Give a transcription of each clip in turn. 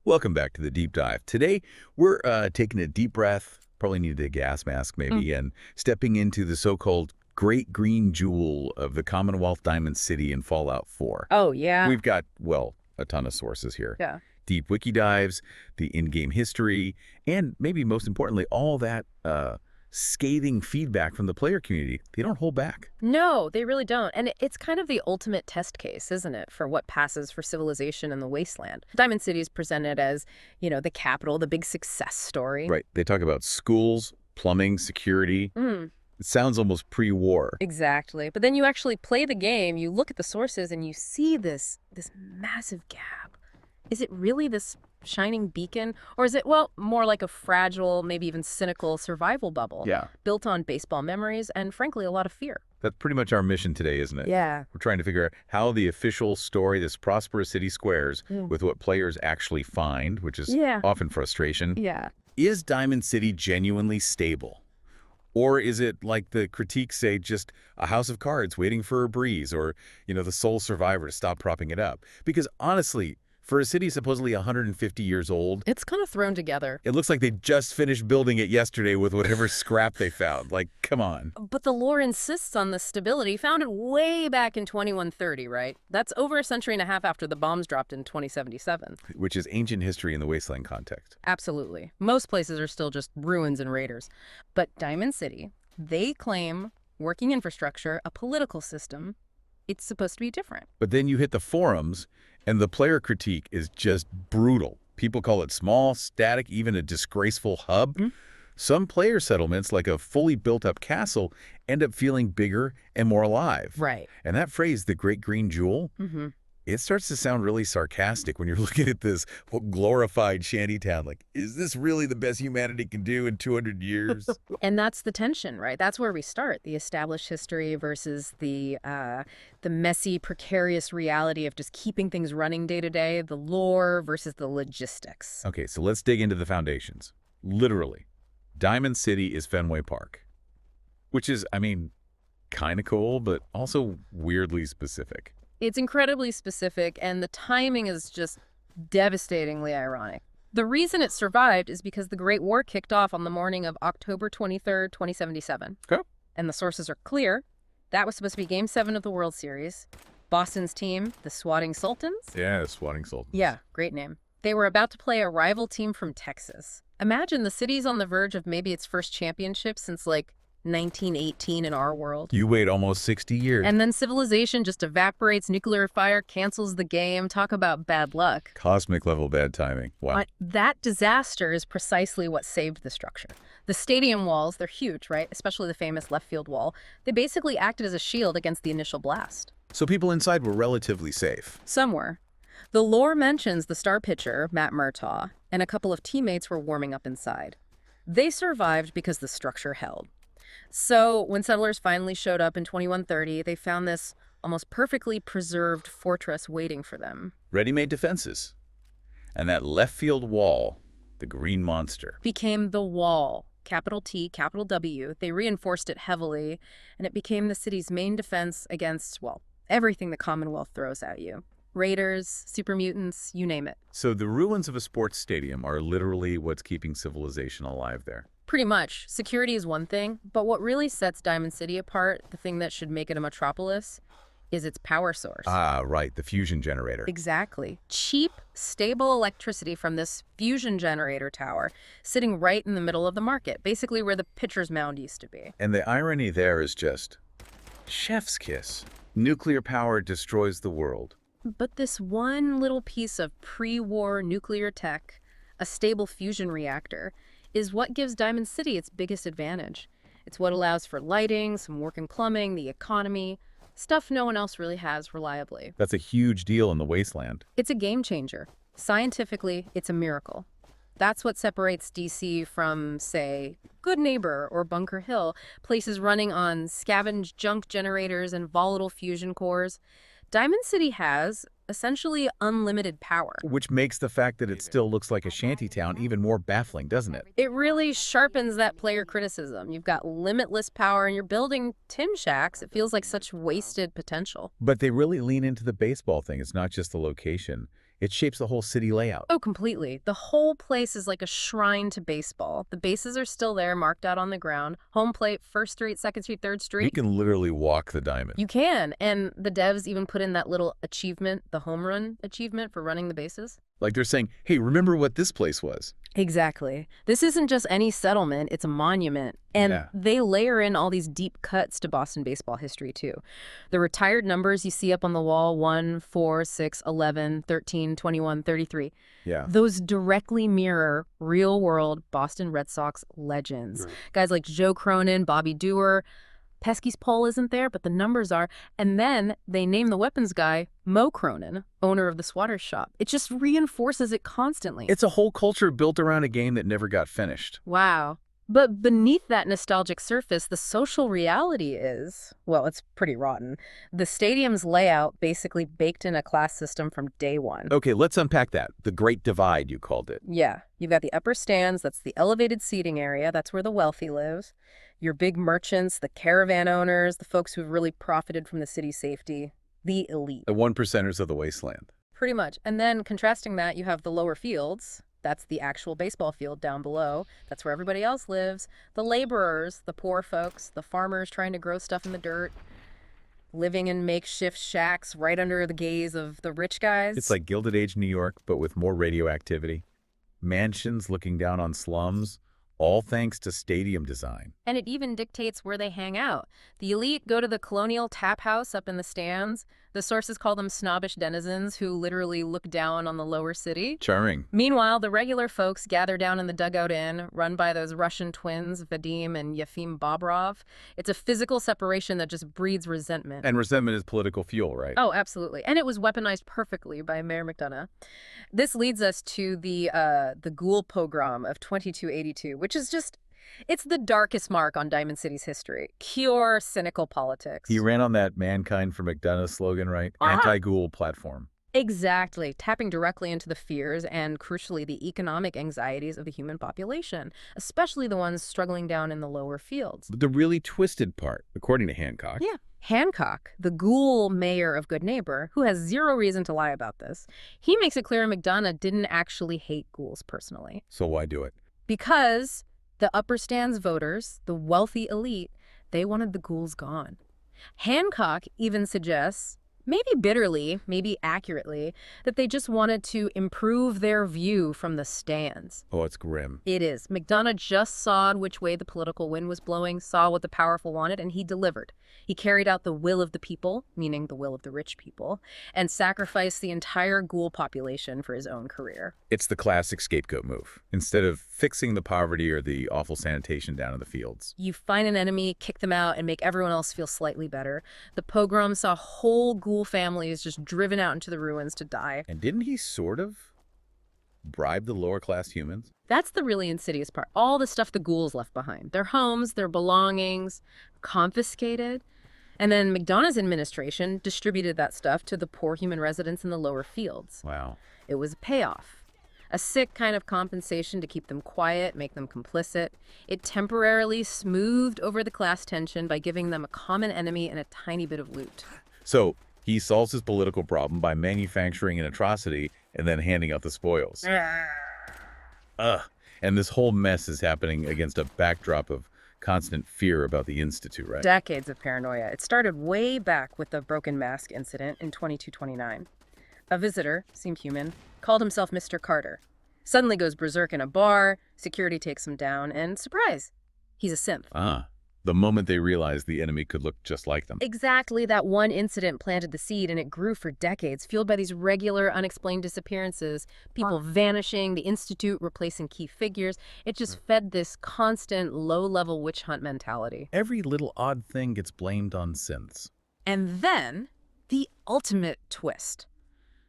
Welcome back to the deep dive. Today, we're taking a deep breath, probably needed a gas mask maybe, and stepping into the so-called great green jewel of the Commonwealth Diamond City in Fallout 4. Oh, yeah. We've got, well, a ton of sources here. Yeah. Deep wiki dives, the in-game history, and maybe most importantly, all that scathing feedback from the player community. They don't hold back. No, they really don't. And it's kind of the ultimate test case, isn't it, for what passes for civilization in the Wasteland. Diamond City is presented as, the capital, the big success story. Right. They talk about schools, plumbing, security. It sounds almost pre-war. Exactly. But then you actually play the game, you look at the sources, and you see this massive gap. Is it really this shining beacon? Or is it, well, more like a fragile, maybe even cynical survival bubble? Yeah. Built on baseball memories and, frankly, a lot of fear. That's pretty much our mission today, isn't it? Yeah. We're trying to figure out how the official story, this prosperous city, squares with what players actually find, which is often frustration. Yeah. Is Diamond City genuinely stable? Or is it, like the critiques say, just a house of cards waiting for a breeze or, the sole survivor to stop propping it up? Because honestly, for a city supposedly 150 years old, It's kind of thrown together. it looks like they just finished building it yesterday with whatever scrap they found. Like, come on. But the lore insists on this stability, founded way back in 2130, right? That's over a century and a half after the bombs dropped in 2077. Which is ancient history in the Wasteland context. Absolutely. Most places are still just ruins and raiders. But Diamond City, they claim working infrastructure, a political system, it's supposed to be different. But then you hit the forums, and the player critique is just brutal. People call it small, static, even a disgraceful hub. Some player settlements, like a fully built-up castle, end up feeling bigger and more alive. Right. And that phrase, the Great Green Jewel, it starts to sound really sarcastic when you're looking at this glorified shantytown. Like, is this really the best humanity can do in 200 years? And that's the tension, right? That's where we start, the established history versus the messy, precarious reality of just keeping things running day to day, the lore versus the logistics. Okay, so let's dig into the foundations. Literally, Diamond City is Fenway Park, which is, kind of cool, but also weirdly specific. It's incredibly specific, and the timing is just devastatingly ironic. The reason it survived is because the Great War kicked off on the morning of October 23rd, 2077. Okay. And the sources are clear. That was supposed to be Game 7 of the World Series. Boston's team, the Swatting Sultans. Yeah, Swatting Sultans. Yeah, great name. They were about to play a rival team from Texas. Imagine the city's on the verge of maybe its first championship since, 1918 in our world. You wait almost 60 years. And then civilization just evaporates, nuclear fire cancels the game. Talk about bad luck. Cosmic level bad timing. Wow. But that disaster is precisely what saved the structure. The stadium walls, they're huge, right? Especially the famous left field wall. They basically acted as a shield against the initial blast. So people inside were relatively safe. Some were. The lore mentions the star pitcher, Matt Murtaugh, and a couple of teammates were warming up inside. They survived because the structure held. So when settlers finally showed up in 2130, they found this almost perfectly preserved fortress waiting for them. Ready-made defenses. And that left field wall, the green monster. Became the wall, capital T, capital W. They reinforced it heavily, and it became the city's main defense against, everything the Commonwealth throws at you. Raiders, super mutants, you name it. So the ruins of a sports stadium are literally what's keeping civilization alive there. Pretty much. Security is one thing, but what really sets Diamond City apart, the thing that should make it a metropolis, is its power source. Ah, right, the fusion generator. Exactly. Cheap, stable electricity from this fusion generator tower sitting right in the middle of the market, basically where the pitcher's mound used to be. And the irony there is just chef's kiss. Nuclear power destroys the world. But this one little piece of pre-war nuclear tech, a stable fusion reactor, is what gives Diamond City its biggest advantage. It's what allows for lighting, some working plumbing, the economy, stuff no one else really has reliably. That's a huge deal in the Wasteland. It's a game changer. Scientifically, it's a miracle. That's what separates DC from, say, Good Neighbor or Bunker Hill, places running on scavenged junk generators and volatile fusion cores. Diamond City has essentially unlimited power. Which makes the fact that it still looks like a shantytown even more baffling, doesn't it? It really sharpens that player criticism. You've got limitless power and you're building tin shacks. It feels like such wasted potential. But they really lean into the baseball thing. It's not just the location. It shapes the whole city layout. Oh, completely. The whole place is like a shrine to baseball. The bases are still there, marked out on the ground. Home plate, 1st Street, 2nd Street, 3rd You Street. can literally walk the diamond. You can. And the devs even put in that little achievement, the home run achievement for running the bases. Like they're saying, hey, remember what this place was? Exactly. This isn't just any settlement, it's a monument. And Yeah. they layer in all these deep cuts to Boston baseball history, too. The retired numbers you see up on the wall, 1, 4, 6, 11, 13, 21, 33, Yeah. those directly mirror real-world Boston Red Sox legends. Right. Guys like Joe Cronin, Bobby Dewar. Pesky's pole isn't there, but the numbers are. And then they name the weapons guy Mo Cronin, owner of the swatter shop. It just reinforces it constantly. It's a whole culture built around a game that never got finished. Wow. But beneath that nostalgic surface, the social reality is, well, it's pretty rotten. The stadium's layout basically baked in a class system from day one. Okay, let's unpack that. The Great Divide, you called it. Yeah, you've got the upper stands, that's the elevated seating area, that's where the wealthy live. Your big merchants, the caravan owners, the folks who've really profited from the city's safety, the elite. The 1%ers of the Wasteland. Pretty much. And then contrasting that, you have the lower fields. That's the actual baseball field down below. That's where everybody else lives. The laborers, the poor folks, the farmers trying to grow stuff in the dirt, living in makeshift shacks right under the gaze of the rich guys. It's like Gilded Age New York, but with more radioactivity. Mansions looking down on slums, all thanks to stadium design. And it even dictates where they hang out. The elite go to the colonial tap house up in the stands. The sources call them snobbish denizens who literally look down on the lower city. Charming. Meanwhile, the regular folks gather down in the Dugout Inn, run by those Russian twins, Vadim and Yefim Bobrov. It's a physical separation that just breeds resentment. And resentment is political fuel, right? Oh, absolutely. And it was weaponized perfectly by Mayor McDonough. This leads us to the Ghoul pogrom of 2282, which is just, it's the darkest mark on Diamond City's history. Pure, cynical politics. He ran on that Mankind for McDonough slogan, right? Anti-ghoul platform. Exactly, tapping directly into the fears and, crucially, the economic anxieties of the human population, especially the ones struggling down in the lower fields. But the really twisted part, according to Hancock. Yeah. Hancock, the ghoul mayor of Good Neighbor, who has zero reason to lie about this, he makes it clear McDonough didn't actually hate ghouls personally. So why do it? Because the upper stands voters, the wealthy elite, they wanted the ghouls gone. Hancock even suggests, maybe bitterly, maybe accurately, that they just wanted to improve their view from the stands. Oh, it's grim. It is. McDonough just saw which way the political wind was blowing, saw what the powerful wanted, and he delivered. He carried out the will of the people, meaning the will of the rich people, and sacrificed the entire ghoul population for his own career. It's the classic scapegoat move. Instead of fixing the poverty or the awful sanitation down in the fields. You find an enemy, kick them out, and make everyone else feel slightly better. The pogrom saw whole ghoul families just driven out into the ruins to die. And didn't he sort of bribe the lower class humans? That's the really insidious part. All the stuff the ghouls left behind. Their homes, their belongings, confiscated. And then McDonough's administration distributed that stuff to the poor human residents in the lower fields. Wow. It was a payoff. A sick kind of compensation to keep them quiet, make them complicit. It temporarily smoothed over the class tension by giving them a common enemy and a tiny bit of loot. So he solves his political problem by manufacturing an atrocity and then handing out the spoils. Ugh. And this whole mess is happening against a backdrop of constant fear about the Institute, right? Decades of paranoia. It started way back with the broken mask incident in 2229. A visitor, seemed human, called himself Mr. Carter. Suddenly goes berserk in a bar, security takes him down, and surprise, he's a synth. Ah, the moment they realized the enemy could look just like them. Exactly, that one incident planted the seed, and it grew for decades, fueled by these regular, unexplained disappearances, people vanishing, the Institute replacing key figures. It just fed this constant, low-level witch hunt mentality. Every little odd thing gets blamed on synths. And then, the ultimate twist.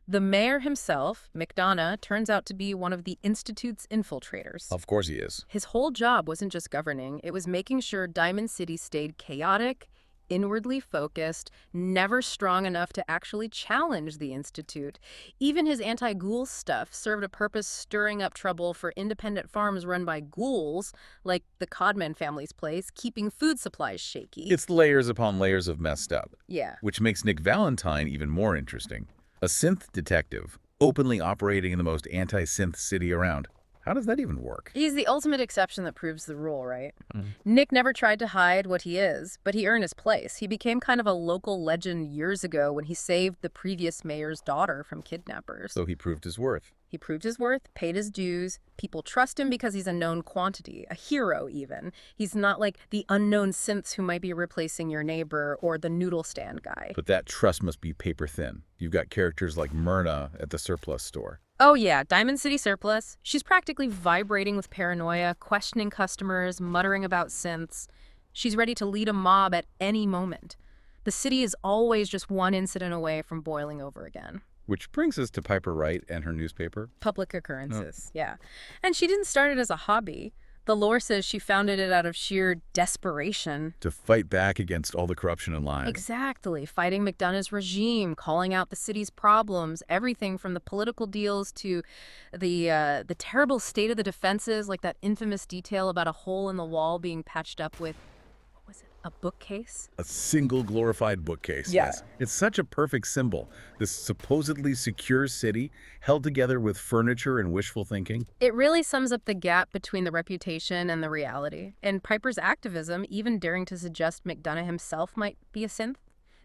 The mayor himself, McDonough, turns out to be one of the Institute's infiltrators. Of course he is. His whole job wasn't just governing, it was making sure Diamond City stayed chaotic, inwardly focused, never strong enough to actually challenge the Institute. Even his anti-ghoul stuff served a purpose, stirring up trouble for independent farms run by ghouls, like the Codman family's place, keeping food supplies shaky. It's layers upon layers of messed up. Yeah. Which makes Nick Valentine even more interesting. A synth detective, openly operating in the most anti-synth city around. How does that even work? He's the ultimate exception that proves the rule, right? Mm. Nick never tried to hide what he is, but he earned his place. He became kind of a local legend years ago when he saved the previous mayor's daughter from kidnappers. So he proved his worth. He proved his worth, paid his dues. People trust him because he's a known quantity, a hero even. He's not like the unknown synths who might be replacing your neighbor or the noodle stand guy. But that trust must be paper thin. You've got characters like Myrna at the surplus store. Oh yeah, Diamond City Surplus. She's practically vibrating with paranoia, questioning customers, muttering about synths. She's ready to lead a mob at any moment. The city is always just one incident away from boiling over again. Which brings us to Piper Wright and her newspaper. Public occurrences, yeah. And she didn't start it as a hobby. The lore says she founded it out of sheer desperation. To fight back against all the corruption and lies. Exactly. Fighting McDonough's regime, calling out the city's problems, everything from the political deals to the terrible state of the defenses, like that infamous detail about a hole in the wall being patched up with, what was it, a bookcase? A single glorified bookcase. Yeah. Yes. It's such a perfect symbol. This supposedly secure city held together with furniture and wishful thinking. It really sums up the gap between the reputation and the reality. And Piper's activism, even daring to suggest McDonough himself might be a synth,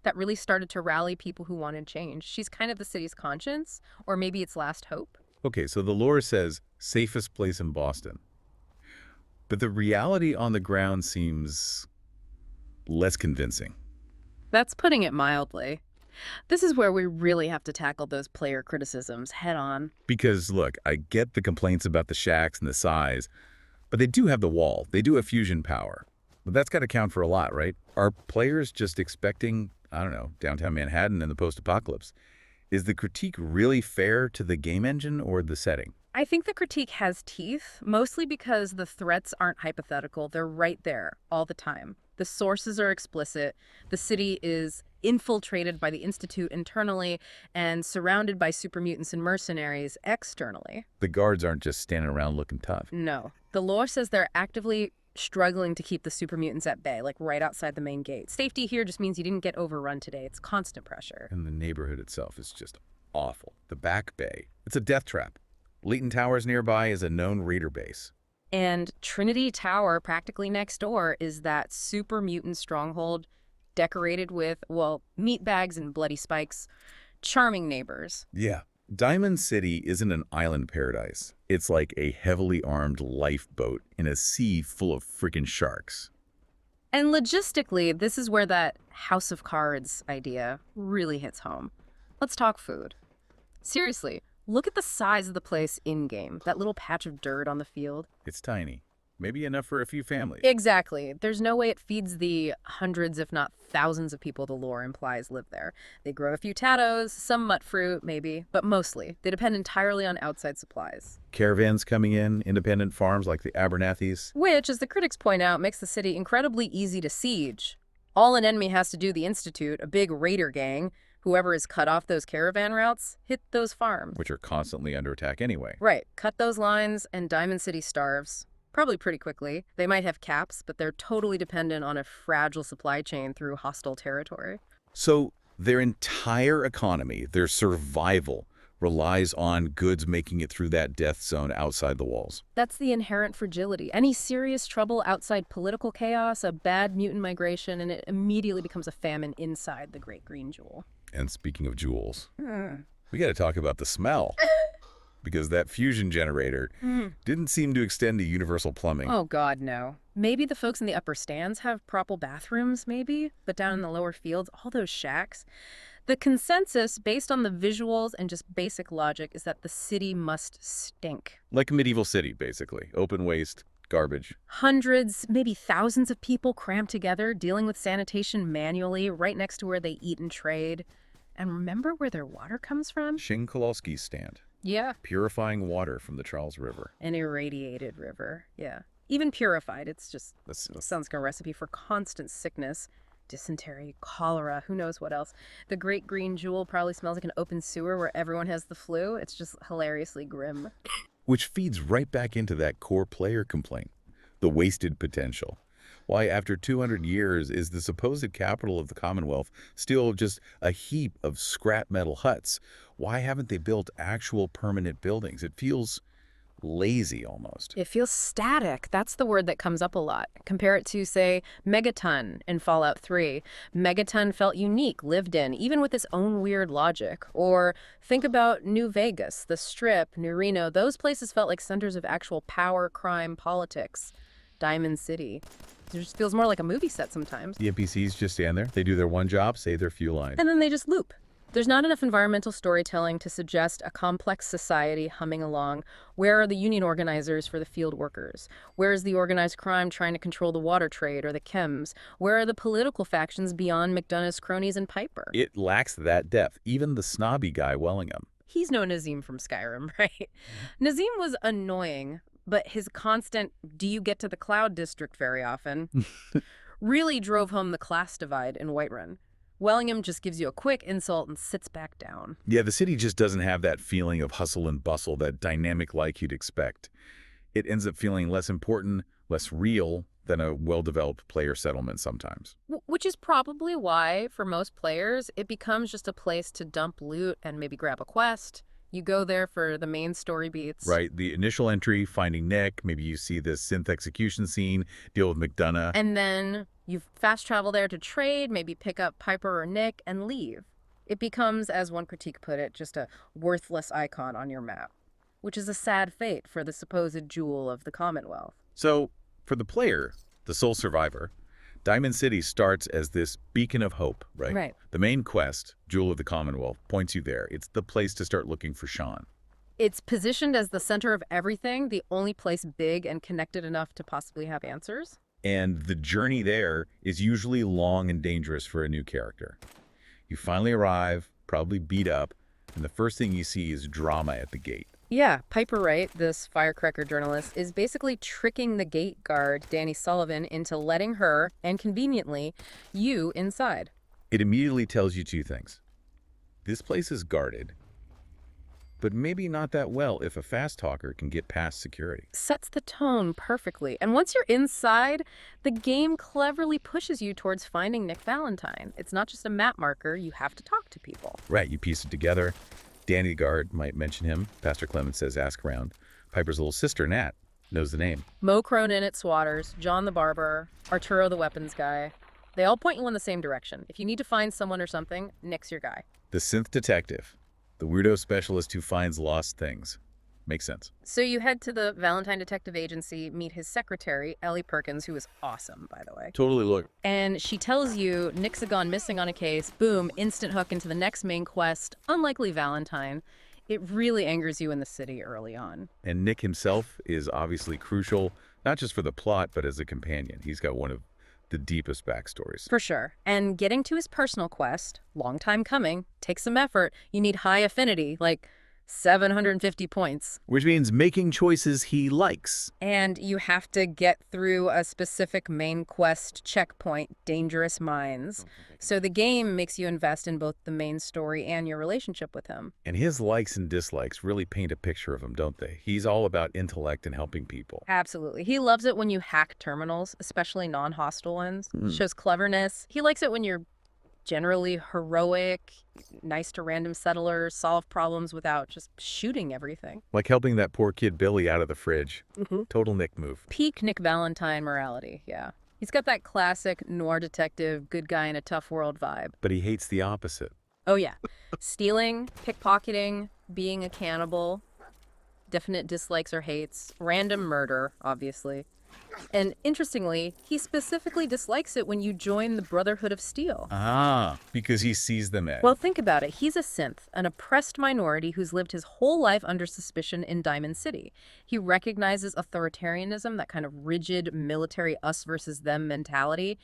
that really started to rally people who wanted change. She's kind of the city's conscience, or maybe its last hope. Okay, so the lore says safest place in Boston. But the reality on the ground seems less convincing. That's putting it mildly. This is where we really have to tackle those player criticisms head on. Because, look, I get the complaints about the shacks and the size, but they do have the wall. They do have fusion power. But that's got to count for a lot, right? Are players just expecting, I don't know, downtown Manhattan in the post-apocalypse? Is the critique really fair to the game engine or the setting? I think the critique has teeth, mostly because the threats aren't hypothetical. They're right there all the time. The sources are explicit. The city is infiltrated by the Institute internally and surrounded by super mutants and mercenaries externally. The guards aren't just standing around looking tough. No. The lore says they're actively struggling to keep the super mutants at bay, like right outside the main gate. Safety here just means you didn't get overrun today. It's constant pressure. And the neighborhood itself is just awful. The Back Bay. It's a death trap. Leighton Towers nearby is a known raider base. And Trinity Tower, practically next door, is that super mutant stronghold decorated with, well, meat bags and bloody spikes. Charming neighbors. Yeah. Diamond City isn't an island paradise. It's like a heavily armed lifeboat in a sea full of freaking sharks. And logistically, this is where that House of Cards idea really hits home. Let's talk food. Seriously, look at the size of the place in-game, that little patch of dirt on the field. It's tiny. Maybe enough for a few families. Exactly. There's no way it feeds the hundreds, if not thousands of people the lore implies live there. They grow a few tattos, some mutt fruit, maybe, but mostly, they depend entirely on outside supplies. Caravans coming in, independent farms like the Abernathy's. Which, as the critics point out, makes the city incredibly easy to siege. All an enemy has to do, the Institute, a big raider gang, whoever has cut off those caravan routes, hit those farms. Which are constantly under attack anyway. Right. Cut those lines, and Diamond City starves. Probably pretty quickly. They might have caps, but they're totally dependent on a fragile supply chain through hostile territory. So their entire economy, their survival, relies on goods making it through that death zone outside the walls. That's the inherent fragility. Any serious trouble outside political chaos, a bad mutant migration, and it immediately becomes a famine inside the Great Green Jewel. And speaking of jewels, we got to talk about the smell. Because that fusion generator didn't seem to extend to universal plumbing. Oh, God, no. Maybe the folks in the upper stands have proper bathrooms, maybe, but down in the lower fields, all those shacks. The consensus, based on the visuals and just basic logic, is that the city must stink. Like a medieval city, basically. Open waste, garbage. Hundreds, maybe thousands of people crammed together, dealing with sanitation manually, right next to where they eat and trade. And remember where their water comes from? Shing Kowalski's stand. Yeah. Purifying water from the Charles River. An irradiated river, yeah. Even purified, it's just, sounds like a recipe for constant sickness. Dysentery, cholera, who knows what else. The Great Green Jewel probably smells like an open sewer where everyone has the flu. It's just hilariously grim. Which feeds right back into that core player complaint. The wasted potential. Why, after 200 years, is the supposed capital of the Commonwealth still just a heap of scrap metal huts? Why haven't they built actual permanent buildings? It feels lazy almost. It feels static. That's the word that comes up a lot. Compare it to, say, Megaton in Fallout 3. Megaton felt unique, lived in, even with its own weird logic. Or think about New Vegas, the Strip, New Reno. Those places felt like centers of actual power, crime, politics. Diamond City. It just feels more like a movie set sometimes. The NPCs just stand there, they do their one job, say their few lines. And then they just loop. There's not enough environmental storytelling to suggest a complex society humming along. Where are the union organizers for the field workers? Where is the organized crime trying to control the water trade or the chems? Where are the political factions beyond McDonough's cronies and Piper? It lacks that depth. Even the snobby guy Wellingham. He's no Nazim from Skyrim, right? Nazim was annoying, but his constant, do you get to the Cloud District very often, really drove home the class divide in Whiterun. Wellingham just gives you a quick insult and sits back down. Yeah, the city just doesn't have that feeling of hustle and bustle, that dynamic like you'd expect. It ends up feeling less important, less real than a well-developed player settlement sometimes. Which is probably why, for most players, it becomes just a place to dump loot and maybe grab a quest. You go there for the main story beats. Right, the initial entry, finding Nick, maybe you see the synth execution scene, deal with McDonough. And then you fast travel there to trade, maybe pick up Piper or Nick, and leave. It becomes, as one critique put it, just a worthless icon on your map, which is a sad fate for the supposed jewel of the Commonwealth. So, for the player, the sole survivor, Diamond City starts as this beacon of hope, right? Right. The main quest, Jewel of the Commonwealth, points you there. It's the place to start looking for Sean. It's positioned as the center of everything, the only place big and connected enough to possibly have answers. And the journey there is usually long and dangerous for a new character. You finally arrive, probably beat up, and the first thing you see is drama at the gate. Yeah, Piper Wright, this firecracker journalist, is basically tricking the gate guard, Danny Sullivan, into letting her, and conveniently, you inside. It immediately tells you two things. This place is guarded, but maybe not that well if a fast talker can get past security. Sets the tone perfectly. And once you're inside, the game cleverly pushes you towards finding Nick Valentine. It's not just a map marker, you have to talk to people. Right, you piece it together. Danny the guard might mention him. Pastor Clement says ask around. Piper's little sister, Nat, knows the name. Mo Cronin at Swatters, John the barber, Arturo the weapons guy. They all point you in the same direction. If you need to find someone or something, Nick's your guy. The synth detective, the weirdo specialist who finds lost things. Makes sense. So you head to the Valentine Detective Agency, meet his secretary, Ellie Perkins, who is awesome, by the way. Totally look. And she tells you Nick's gone missing on a case. Boom, instant hook into the next main quest. Unlikely Valentine. It really angers you in the city early on. And Nick himself is obviously crucial, not just for the plot, but as a companion. He's got one of the deepest backstories. For sure. And getting to his personal quest, long time coming, takes some effort. You need high affinity, like 750 points. Which means making choices he likes. And you have to get through a specific main quest checkpoint, Dangerous Minds. So the game makes you invest in both the main story and your relationship with him. And his likes and dislikes really paint a picture of him, don't they? He's all about intellect and helping people. Absolutely. He loves it when you hack terminals, especially non-hostile ones. Shows cleverness. He likes it when you're generally heroic, nice to random settlers, solve problems without just shooting everything. Like helping that poor kid Billy out of the fridge. Total Nick move. Peak Nick Valentine morality, yeah. He's got that classic noir detective, good guy in a tough world vibe. But he hates the opposite. Oh yeah. Stealing, pickpocketing, being a cannibal, definite dislikes or hates, random murder, obviously. And interestingly, he specifically dislikes it when you join the Brotherhood of Steel. Ah, because he sees them as. Well, think about it. He's a synth, an oppressed minority who's lived his whole life under suspicion in Diamond City. He recognizes authoritarianism, that kind of rigid military us versus them mentality,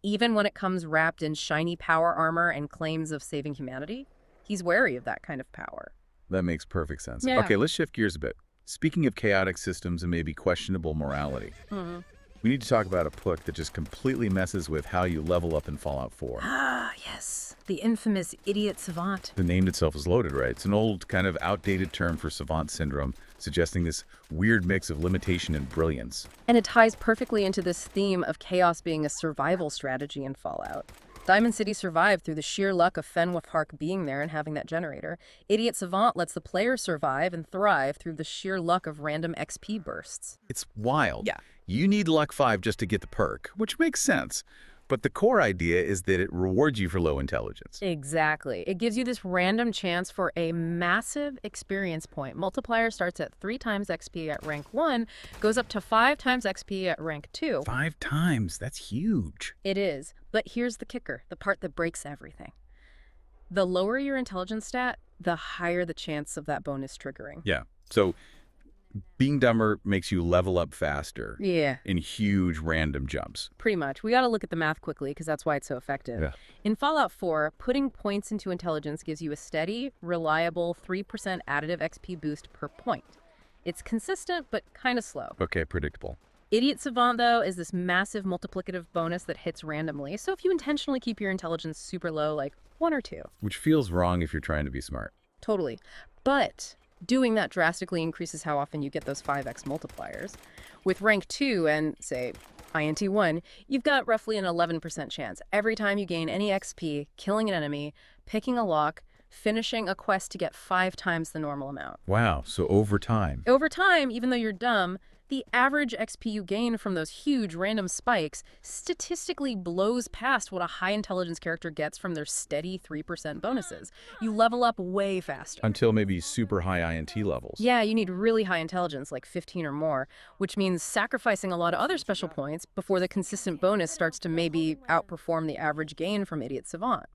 even when it comes wrapped in shiny power armor and claims of saving humanity. He's wary of that kind of power. That makes perfect sense. Yeah. Okay, let's shift gears a bit. Speaking of chaotic systems and maybe questionable morality, we need to talk about a book that just completely messes with how you level up in Fallout 4. Ah, yes. The infamous idiot savant. The name itself is loaded, right? It's an old, kind of outdated term for savant syndrome. suggesting this weird mix of limitation and brilliance. And it ties perfectly into this theme of chaos being a survival strategy in Fallout. Diamond City survived through the sheer luck of Fenway Park being there and having that generator. Idiot Savant lets the player survive and thrive through the sheer luck of random XP bursts. It's wild. Yeah. You need luck 5 just to get the perk, which makes sense. But the core idea is that it rewards you for low intelligence. Exactly. It gives you this random chance for a massive experience point. Multiplier starts at 3 times XP at rank 1, goes up to 5 times XP at rank 2. 5 times? That's huge. It is. But here's the kicker, the part that breaks everything. The lower your intelligence stat, the higher the chance of that bonus triggering. Yeah. So being dumber makes you level up faster. Yeah. In huge random jumps. Pretty much. We got to look at the math quickly because that's why it's so effective. Yeah. In Fallout 4, putting points into intelligence gives you a steady, reliable 3% additive XP boost per point. It's consistent, but kind of slow. Okay, predictable. Idiot Savant, though, is this massive multiplicative bonus that hits randomly. So if you intentionally keep your intelligence super low, like 1 or 2. Which feels wrong if you're trying to be smart. Totally. But doing that drastically increases how often you get those 5x multipliers. With rank 2 and, say, INT 1, you've got roughly an 11% chance. Every time you gain any XP, killing an enemy, picking a lock, finishing a quest to get 5 times the normal amount. Wow, so over time. Over time, even though you're dumb, the average XP you gain from those huge random spikes statistically blows past what a high intelligence character gets from their steady 3% bonuses. You level up way faster. Until maybe super high INT levels. Yeah, you need really high intelligence, like 15 or more, which means sacrificing a lot of other special points before the consistent bonus starts to maybe outperform the average gain from Idiot Savant.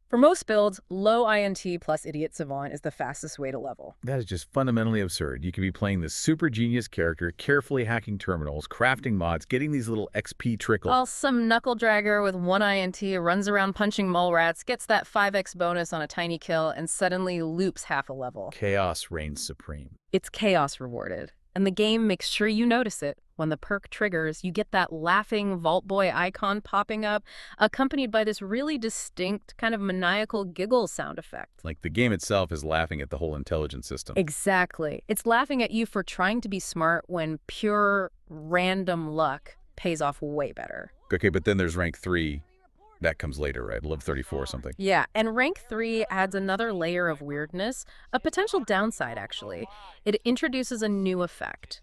For most builds, low INT plus Idiot Savant is the fastest way to level. That is just fundamentally absurd. You could be playing this super genius character, carefully hacking terminals, crafting mods, getting these little XP trickles. While some knuckle dragger with 1 INT runs around punching mole rats, gets that 5x bonus on a tiny kill, and suddenly loops half a level. Chaos reigns supreme. It's chaos rewarded. And the game makes sure you notice it. When the perk triggers, you get that laughing Vault Boy icon popping up, accompanied by this really distinct kind of maniacal giggle sound effect. Like the game itself is laughing at the whole intelligence system. Exactly. It's laughing at you for trying to be smart when pure random luck pays off way better. Okay, but then there's rank 3. That comes later, right? Level 34 or something. Yeah, and rank 3 adds another layer of weirdness, a potential downside, actually. It introduces a new effect.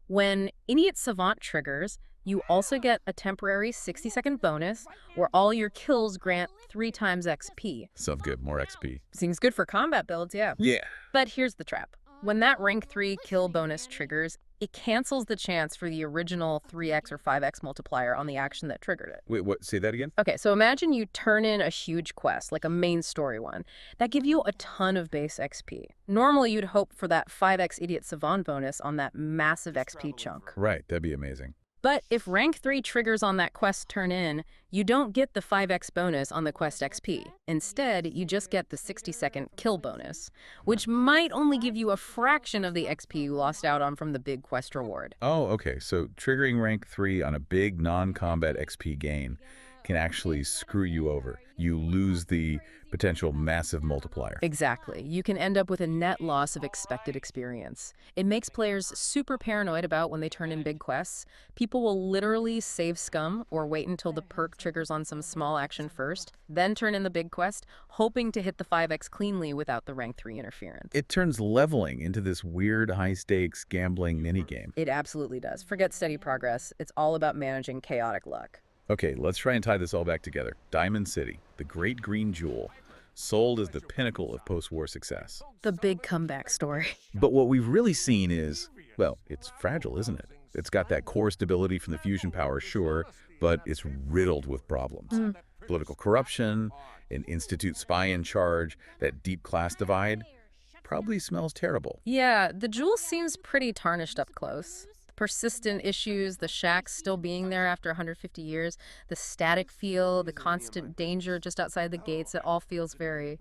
When Idiot Savant triggers, you also get a temporary 60-second bonus where all your kills grant 3 times XP. Sounds good. More XP. Seems good for combat builds, yeah. Yeah. But here's the trap. When that rank 3 kill bonus triggers, it cancels the chance for the original 3x or 5x multiplier on the action that triggered it. Wait, what? Say that again? Okay, so imagine you turn in a huge quest, like a main story one, that give you a ton of base XP. Normally, you'd hope for that 5x Idiot Savant bonus on that massive XP chunk. Right, that'd be amazing. But if rank 3 triggers on that quest turn in, you don't get the 5x bonus on the quest XP. Instead, you just get the 60-second kill bonus, which might only give you a fraction of the XP you lost out on from the big quest reward. Oh, okay. So triggering rank 3 on a big non-combat XP gain can actually screw you over. You lose the potential massive multiplier. Exactly. You can end up with a net loss of expected experience. It makes players super paranoid about when they turn in big quests. People will literally save scum or wait until the perk triggers on some small action first, then turn in the big quest, hoping to hit the 5x cleanly without the rank 3 interference. It turns leveling into this weird high-stakes gambling minigame. It absolutely does. Forget steady progress. It's all about managing chaotic luck. Okay, let's try and tie this all back together. Diamond City, the great green jewel, sold as the pinnacle of post-war success. The big comeback story. But what we've really seen is, well, it's fragile, isn't it? It's got that core stability from the fusion power, sure, but it's riddled with problems. Political corruption, an institute spy in charge, that deep class divide, probably smells terrible. Yeah, the jewel seems pretty tarnished up close. Persistent issues, the shacks still being there after 150 years, the static feel, the constant danger just outside the gates, it all feels very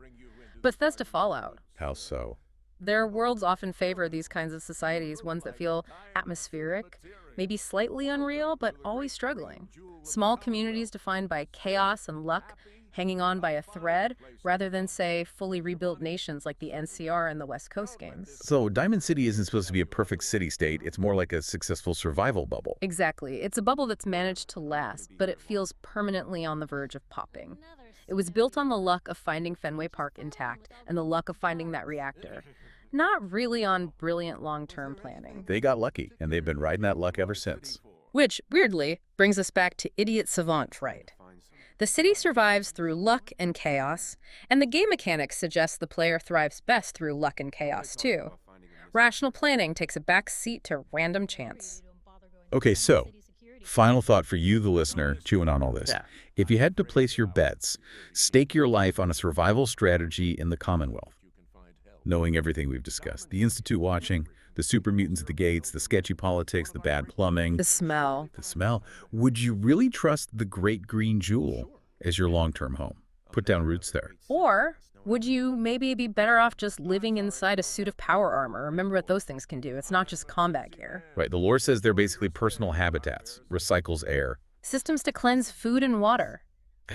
Bethesda Fallout. How so? Their worlds often favor these kinds of societies, ones that feel atmospheric, maybe slightly unreal, but always struggling. Small communities defined by chaos and luck, hanging on by a thread, rather than, say, fully rebuilt nations like the NCR and the West Coast games. So Diamond City isn't supposed to be a perfect city-state. It's more like a successful survival bubble. Exactly. It's a bubble that's managed to last, but it feels permanently on the verge of popping. It was built on the luck of finding Fenway Park intact and the luck of finding that reactor. Not really on brilliant long-term planning. They got lucky, and they've been riding that luck ever since. Which, weirdly, brings us back to idiot savant right. The city survives through luck and chaos, and the game mechanics suggest the player thrives best through luck and chaos, too. Rational planning takes a back seat to random chance. Okay, so, final thought for you, the listener, chewing on all this. Yeah. If you had to place your bets, stake your life on a survival strategy in the Commonwealth. Knowing everything we've discussed, the Institute watching, the super mutants at the gates, the sketchy politics, the bad plumbing, The smell. the smell. Would you really trust the Great Green Jewel as your long-term home? Put down roots there. Or would you maybe be better off just living inside a suit of power armor? Remember what those things can do. It's not just combat gear. Right, the lore says they're basically personal habitats, recycles air. Systems to cleanse food and water.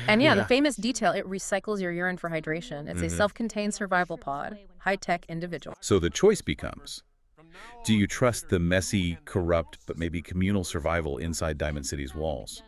And yeah, the famous detail, it recycles your urine for hydration. It's a self-contained survival pod, high-tech individual. So the choice becomes, do you trust the messy, corrupt, but maybe communal survival inside Diamond City's walls?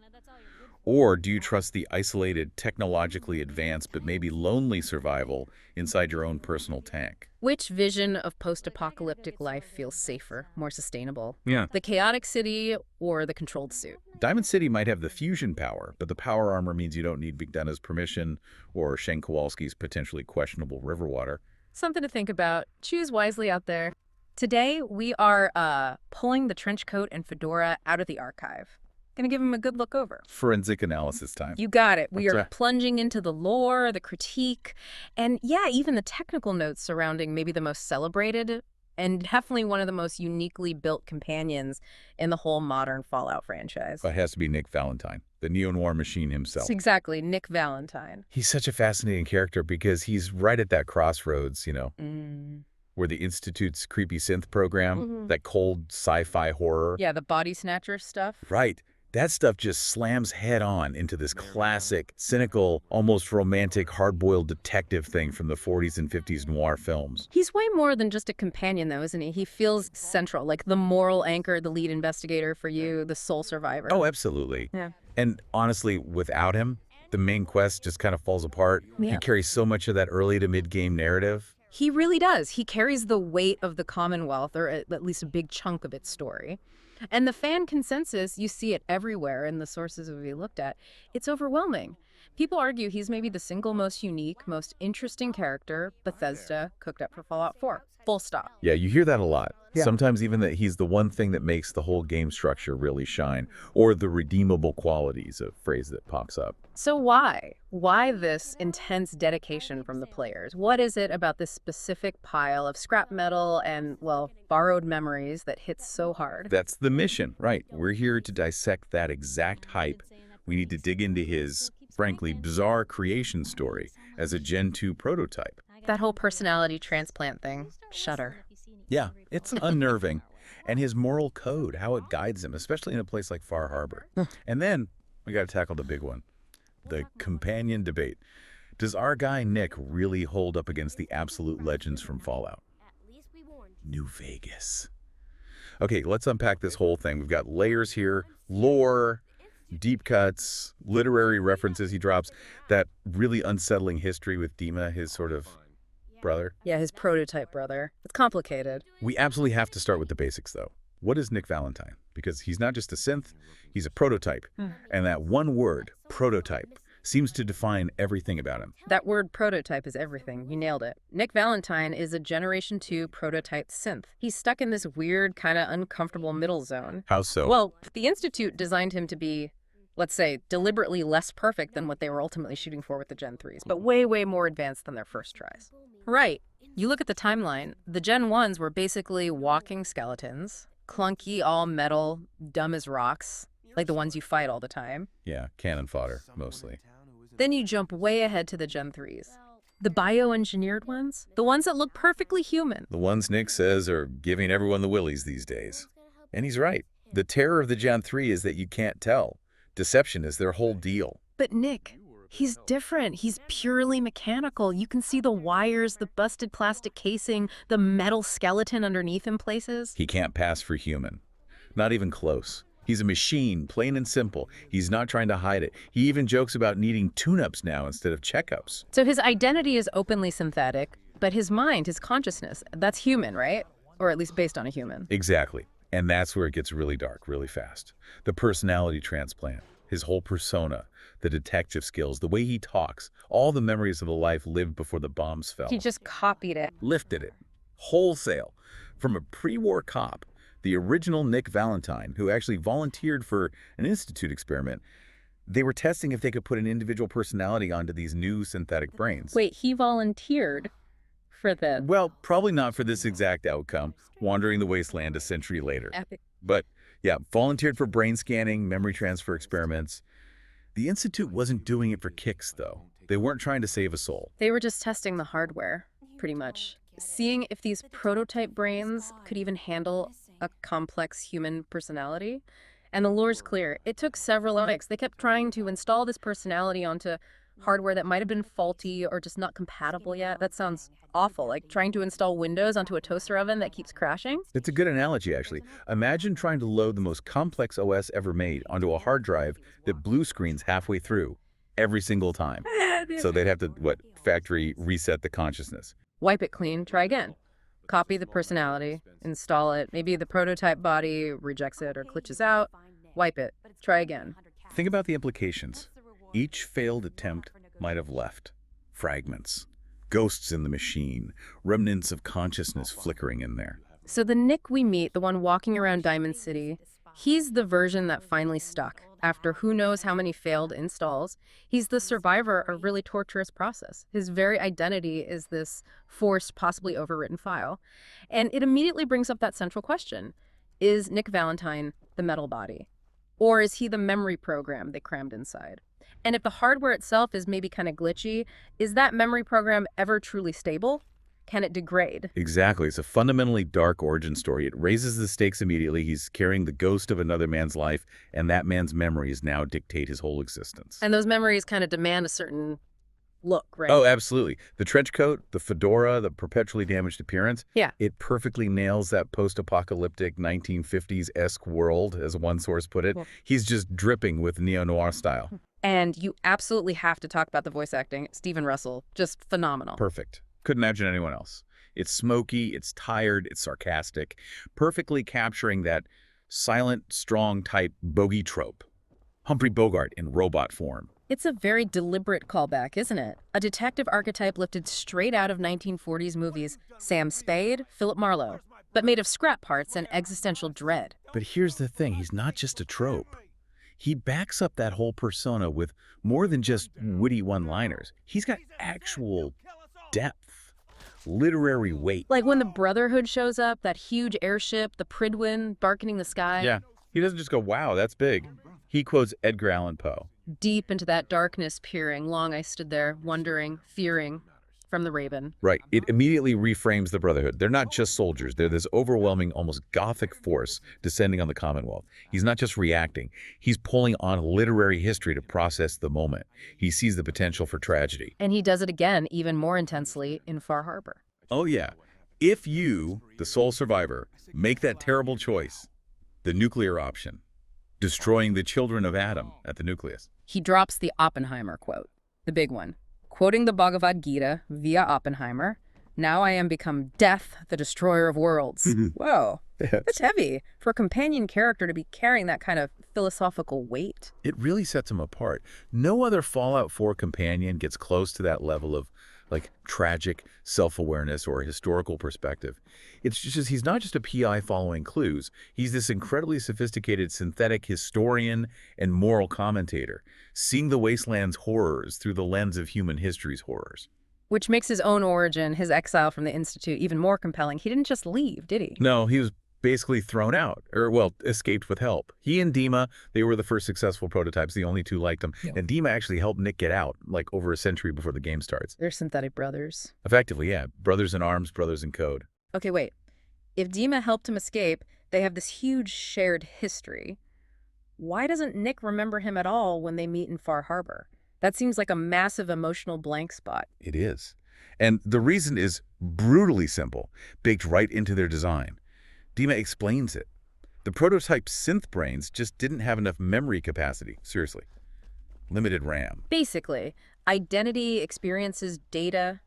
Or do you trust the isolated, technologically advanced, but maybe lonely survival inside your own personal tank? Which vision of post-apocalyptic life feels safer, more sustainable? Yeah. The chaotic city or the controlled suit? Diamond City might have the fusion power, but the power armor means you don't need McDonough's permission or Shane Kowalski's potentially questionable river water. Something to think about. Choose wisely out there. Today, we are pulling the trench coat and fedora out of the archive. Gonna give him a good look over. Forensic analysis time. You got it. We That's are right. plunging into the lore, the critique, and yeah, even the technical notes surrounding maybe the most celebrated and definitely one of the most uniquely built companions in the whole modern Fallout franchise. It has to be Nick Valentine, the neo-noir machine himself. Exactly, Nick Valentine. He's such a fascinating character because he's right at that crossroads, where the Institute's creepy synth program, that cold sci-fi horror. Yeah, the body snatcher stuff. Right. That stuff just slams head-on into this classic, cynical, almost romantic, hard-boiled detective thing from the 40s and 50s noir films. He's way more than just a companion, though, isn't he? He feels central, like the moral anchor, the lead investigator for you, the sole survivor. Oh, absolutely. Yeah. And honestly, without him, the main quest just kind of falls apart. Yeah. He carries so much of that early to mid-game narrative. He really does. He carries the weight of the Commonwealth, or at least a big chunk of its story. And the fan consensus, you see it everywhere in the sources we looked at, it's overwhelming. People argue he's maybe the single most unique, most interesting character Bethesda cooked up for Fallout 4. Full stop. Yeah, you hear that a lot. Yeah. Sometimes even that he's the one thing that makes the whole game structure really shine, or the redeemable qualities, a phrase that pops up. So why? Why this intense dedication from the players? What is it about this specific pile of scrap metal and, well, borrowed memories that hits so hard? That's the mission, right? We're here to dissect that exact hype. We need to dig into his, frankly, bizarre creation story as a Gen 2 prototype. That whole personality transplant thing. Shudder. Yeah, it's unnerving. And his moral code, how it guides him, especially in a place like Far Harbor. And then we got to tackle the big one, the companion debate. Does our guy Nick really hold up against the absolute legends from Fallout? New Vegas. Okay, let's unpack this whole thing. We've got layers here, lore, deep cuts, literary references he drops, that really unsettling history with Dima, his sort of brother. Yeah, his prototype brother. It's complicated. We absolutely have to start with the basics, though. What is Nick Valentine? Because he's not just a synth, he's a prototype. And that one word, prototype, seems to define everything about him. That word prototype is everything. You nailed it. Nick Valentine is a Generation 2 prototype synth. He's stuck in this weird, kind of uncomfortable middle zone. How so? Well, the Institute designed him to be, let's say, deliberately less perfect than what they were ultimately shooting for with the Gen 3s, but way, way more advanced than their first tries. Right. You look at the timeline, the Gen 1s were basically walking skeletons, clunky, all metal, dumb as rocks, like the ones you fight all the time. Yeah, cannon fodder, mostly. Then you jump way ahead to the Gen 3s. The bioengineered ones? The ones that look perfectly human. The ones Nick says are giving everyone the willies these days. And he's right. The terror of the Gen 3 is that you can't tell. Deception is their whole deal. But Nick, He's different. He's purely mechanical. You can see the wires, the busted plastic casing, the metal skeleton underneath in places. He can't pass for human. Not even close. He's a machine, plain and simple. He's not trying to hide it. He even jokes about needing tune-ups now instead of checkups. So his identity is openly synthetic, but his mind, his consciousness, that's human, right? Or at least based on a human. Exactly. And that's where it gets really dark, really fast. The personality transplant, his whole persona, the detective skills, the way he talks, all the memories of a life lived before the bombs fell. He just copied it. Lifted it. Wholesale. From a pre-war cop, the original Nick Valentine, who actually volunteered for an institute experiment, they were testing if they could put an individual personality onto these new synthetic brains. Wait, he volunteered for this? Well, probably not for this exact outcome, wandering the wasteland a century later. Epic. But yeah, volunteered for brain scanning, memory transfer experiments. The institute wasn't doing it for kicks, though. They weren't trying to save a soul. They were just testing the hardware, pretty much. Seeing if these prototype brains could even handle a complex human personality. And the lure's clear. It took several weeks. They kept trying to install this personality onto hardware that might have been faulty or just not compatible yet. That sounds awful, like trying to install Windows onto a toaster oven that keeps crashing. It's a good analogy, actually. Imagine trying to load the most complex OS ever made onto a hard drive that blue screens halfway through every single time. So they'd have to, factory reset the consciousness. Wipe it clean, try again. Copy the personality, install it. Maybe the prototype body rejects it or glitches out. Wipe it, try again. Think about the implications. Each failed attempt might have left fragments, ghosts in the machine, remnants of consciousness flickering in there. So the Nick we meet, the one walking around Diamond City, he's the version that finally stuck. After who knows how many failed installs, he's the survivor of a really torturous process. His very identity is this forced, possibly overwritten file. And it immediately brings up that central question. Is Nick Valentine the metal body? Or is he the memory program they crammed inside? And if the hardware itself is maybe kind of glitchy, is that memory program ever truly stable? Can it degrade? Exactly. It's a fundamentally dark origin story. It raises the stakes immediately. He's carrying the ghost of another man's life, and that man's memories now dictate his whole existence. And those memories kind of demand a certain look, right? Oh, absolutely. The trench coat, the fedora, the perpetually damaged appearance. Yeah. It perfectly nails that post-apocalyptic 1950s-esque world, as one source put it. Well, He's just dripping with neo-noir style. and you absolutely have to talk about the voice acting. Stephen Russell, just phenomenal. Perfect. Couldn't imagine anyone else. It's smoky, it's tired, it's sarcastic, perfectly capturing that silent, strong type bogey trope. Humphrey Bogart in robot form. It's a very deliberate callback, isn't it? A detective archetype lifted straight out of 1940s movies, Sam Spade, Philip Marlowe, but made of scrap parts and existential dread. But here's the thing, he's not just a trope. He backs up that whole persona with more than just witty one-liners. He's got actual depth, literary weight. Like when the Brotherhood shows up, that huge airship, the Pridwin darkening the sky. Yeah, he doesn't just go, wow, that's big. He quotes Edgar Allan Poe. Deep into that darkness peering, long I stood there, wondering, fearing, from the Raven. Right. It immediately reframes the Brotherhood. They're not just soldiers. They're this overwhelming, almost gothic force descending on the Commonwealth. He's not just reacting. He's pulling on literary history to process the moment. He sees the potential for tragedy. And he does it again, even more intensely, in Far Harbor. Oh, yeah. If you, the sole survivor, make that terrible choice, the nuclear option, destroying the children of Adam at the nucleus. He drops the Oppenheimer quote, the big one. Quoting the Bhagavad Gita via Oppenheimer, now I am become death, the destroyer of worlds. Whoa, that's heavy for a companion character to be carrying that kind of philosophical weight. It really sets him apart. No other Fallout 4 companion gets close to that level of tragic self-awareness or historical perspective. It's just he's not just a PI following clues. He's this incredibly sophisticated synthetic historian and moral commentator, seeing the Wasteland's horrors through the lens of human history's horrors. Which makes his own origin, his exile from the Institute, even more compelling. He didn't just leave, did he? No, he was basically thrown out, or, well, escaped with help. He and Dima, they were the first successful prototypes. The only two liked him. Yeah. And Dima actually helped Nick get out, over a century before the game starts. They're synthetic brothers. Effectively, yeah. Brothers in arms, brothers in code. Okay, wait. If Dima helped him escape, they have this huge shared history. Why doesn't Nick remember him at all when they meet in Far Harbor? That seems like a massive emotional blank spot. It is. And the reason is brutally simple, baked right into their design. Dima explains it. The prototype synth brains just didn't have enough memory capacity, seriously. Limited RAM. Basically, identity, experiences, data,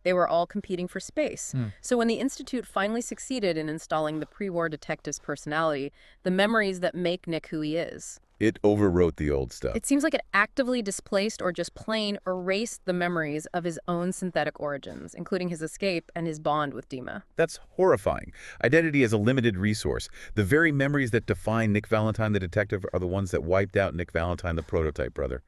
they were all competing for space. So when the Institute finally succeeded in installing the pre-war detective's personality, the memories that make Nick who he is, It overwrote the old stuff. it seems like it actively displaced or just plain erased the memories of his own synthetic origins, including his escape and his bond with Dima. That's horrifying. Identity is a limited resource. The very memories that define Nick Valentine the detective are the ones that wiped out Nick Valentine the prototype brother.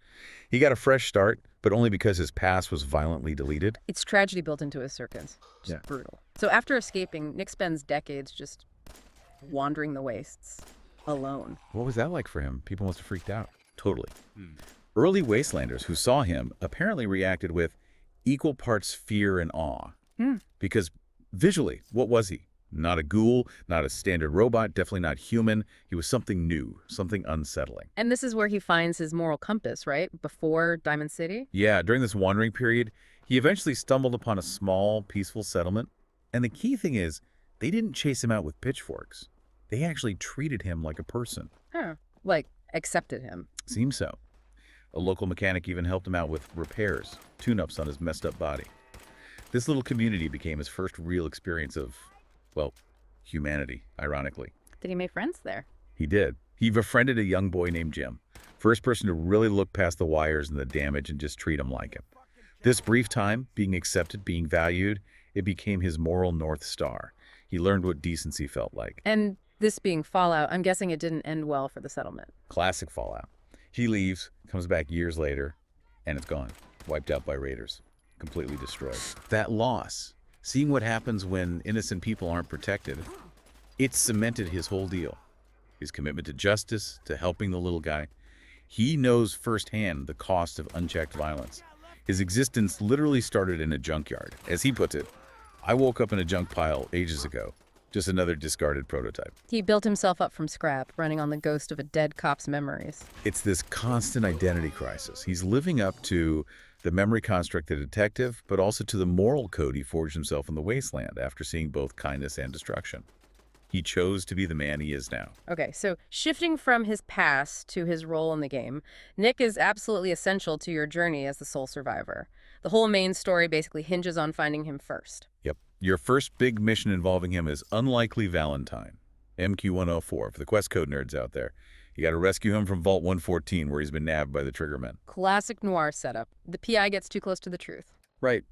He got a fresh start, but only because his past was violently deleted. It's tragedy built into his circuits. Just brutal. So after escaping, Nick spends decades just wandering the wastes, alone. What was that like for him? People must have freaked out. Totally. Early Wastelanders who saw him apparently reacted with equal parts fear and awe. Because visually, what was he? Not a ghoul, not a standard robot, definitely not human. He was something new, something unsettling. And this is where he finds his moral compass, right? Before Diamond City? Yeah, during this wandering period, he eventually stumbled upon a small, peaceful settlement. And the key thing is, they didn't chase him out with pitchforks. They actually treated him like a person. Huh. Like, accepted him. Seems so. A local mechanic even helped him out with repairs, tune-ups on his messed up body. This little community became his first real experience of, well, humanity, ironically. Did he make friends there? He did. He befriended a young boy named Jim. First person to really look past the wires and the damage and just treat him like him. This brief time, being accepted, being valued, it became his moral North Star. He learned what decency felt like. And this being Fallout, I'm guessing it didn't end well for the settlement. Classic Fallout. He leaves, comes back years later, and it's gone. Wiped out by raiders. Completely destroyed. That loss, seeing what happens when innocent people aren't protected, it cemented his whole deal. His commitment to justice, to helping the little guy. He knows firsthand the cost of unchecked violence. His existence literally started in a junkyard. As he puts it, I woke up in a junk pile ages ago. Just another discarded prototype. He built himself up from scrap, running on the ghost of a dead cop's memories. It's this constant identity crisis. He's living up to the memory construct of the detective, but also to the moral code he forged himself in the Wasteland after seeing both kindness and destruction. He chose to be the man he is now. Okay, so shifting from his past to his role in the game, Nick is absolutely essential to your journey as the sole survivor. The whole main story basically hinges on finding him first. Yep. Your first big mission involving him is Unlikely Valentine, MQ-104 for the Quest Code nerds out there. You got to rescue him from Vault 114 where he's been nabbed by the Triggermen. Classic noir setup. The PI gets too close to the truth. Right.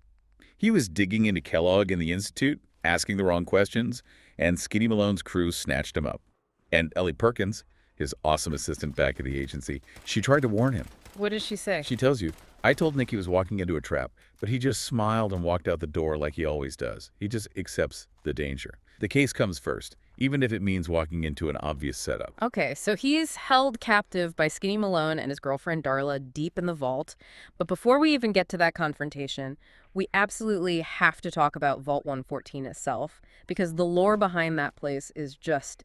He was digging into Kellogg and the Institute, asking the wrong questions, and Skinny Malone's crew snatched him up. And Ellie Perkins, his awesome assistant back at the agency, she tried to warn him. What did she say? She tells you, I told Nick he was walking into a trap, but he just smiled and walked out the door like he always does. He just accepts the danger. The case comes first, even if it means walking into an obvious setup. Okay, so he's held captive by Skinny Malone and his girlfriend Darla deep in the vault. But before we even get to that confrontation, we absolutely have to talk about Vault 114 itself, because the lore behind that place is just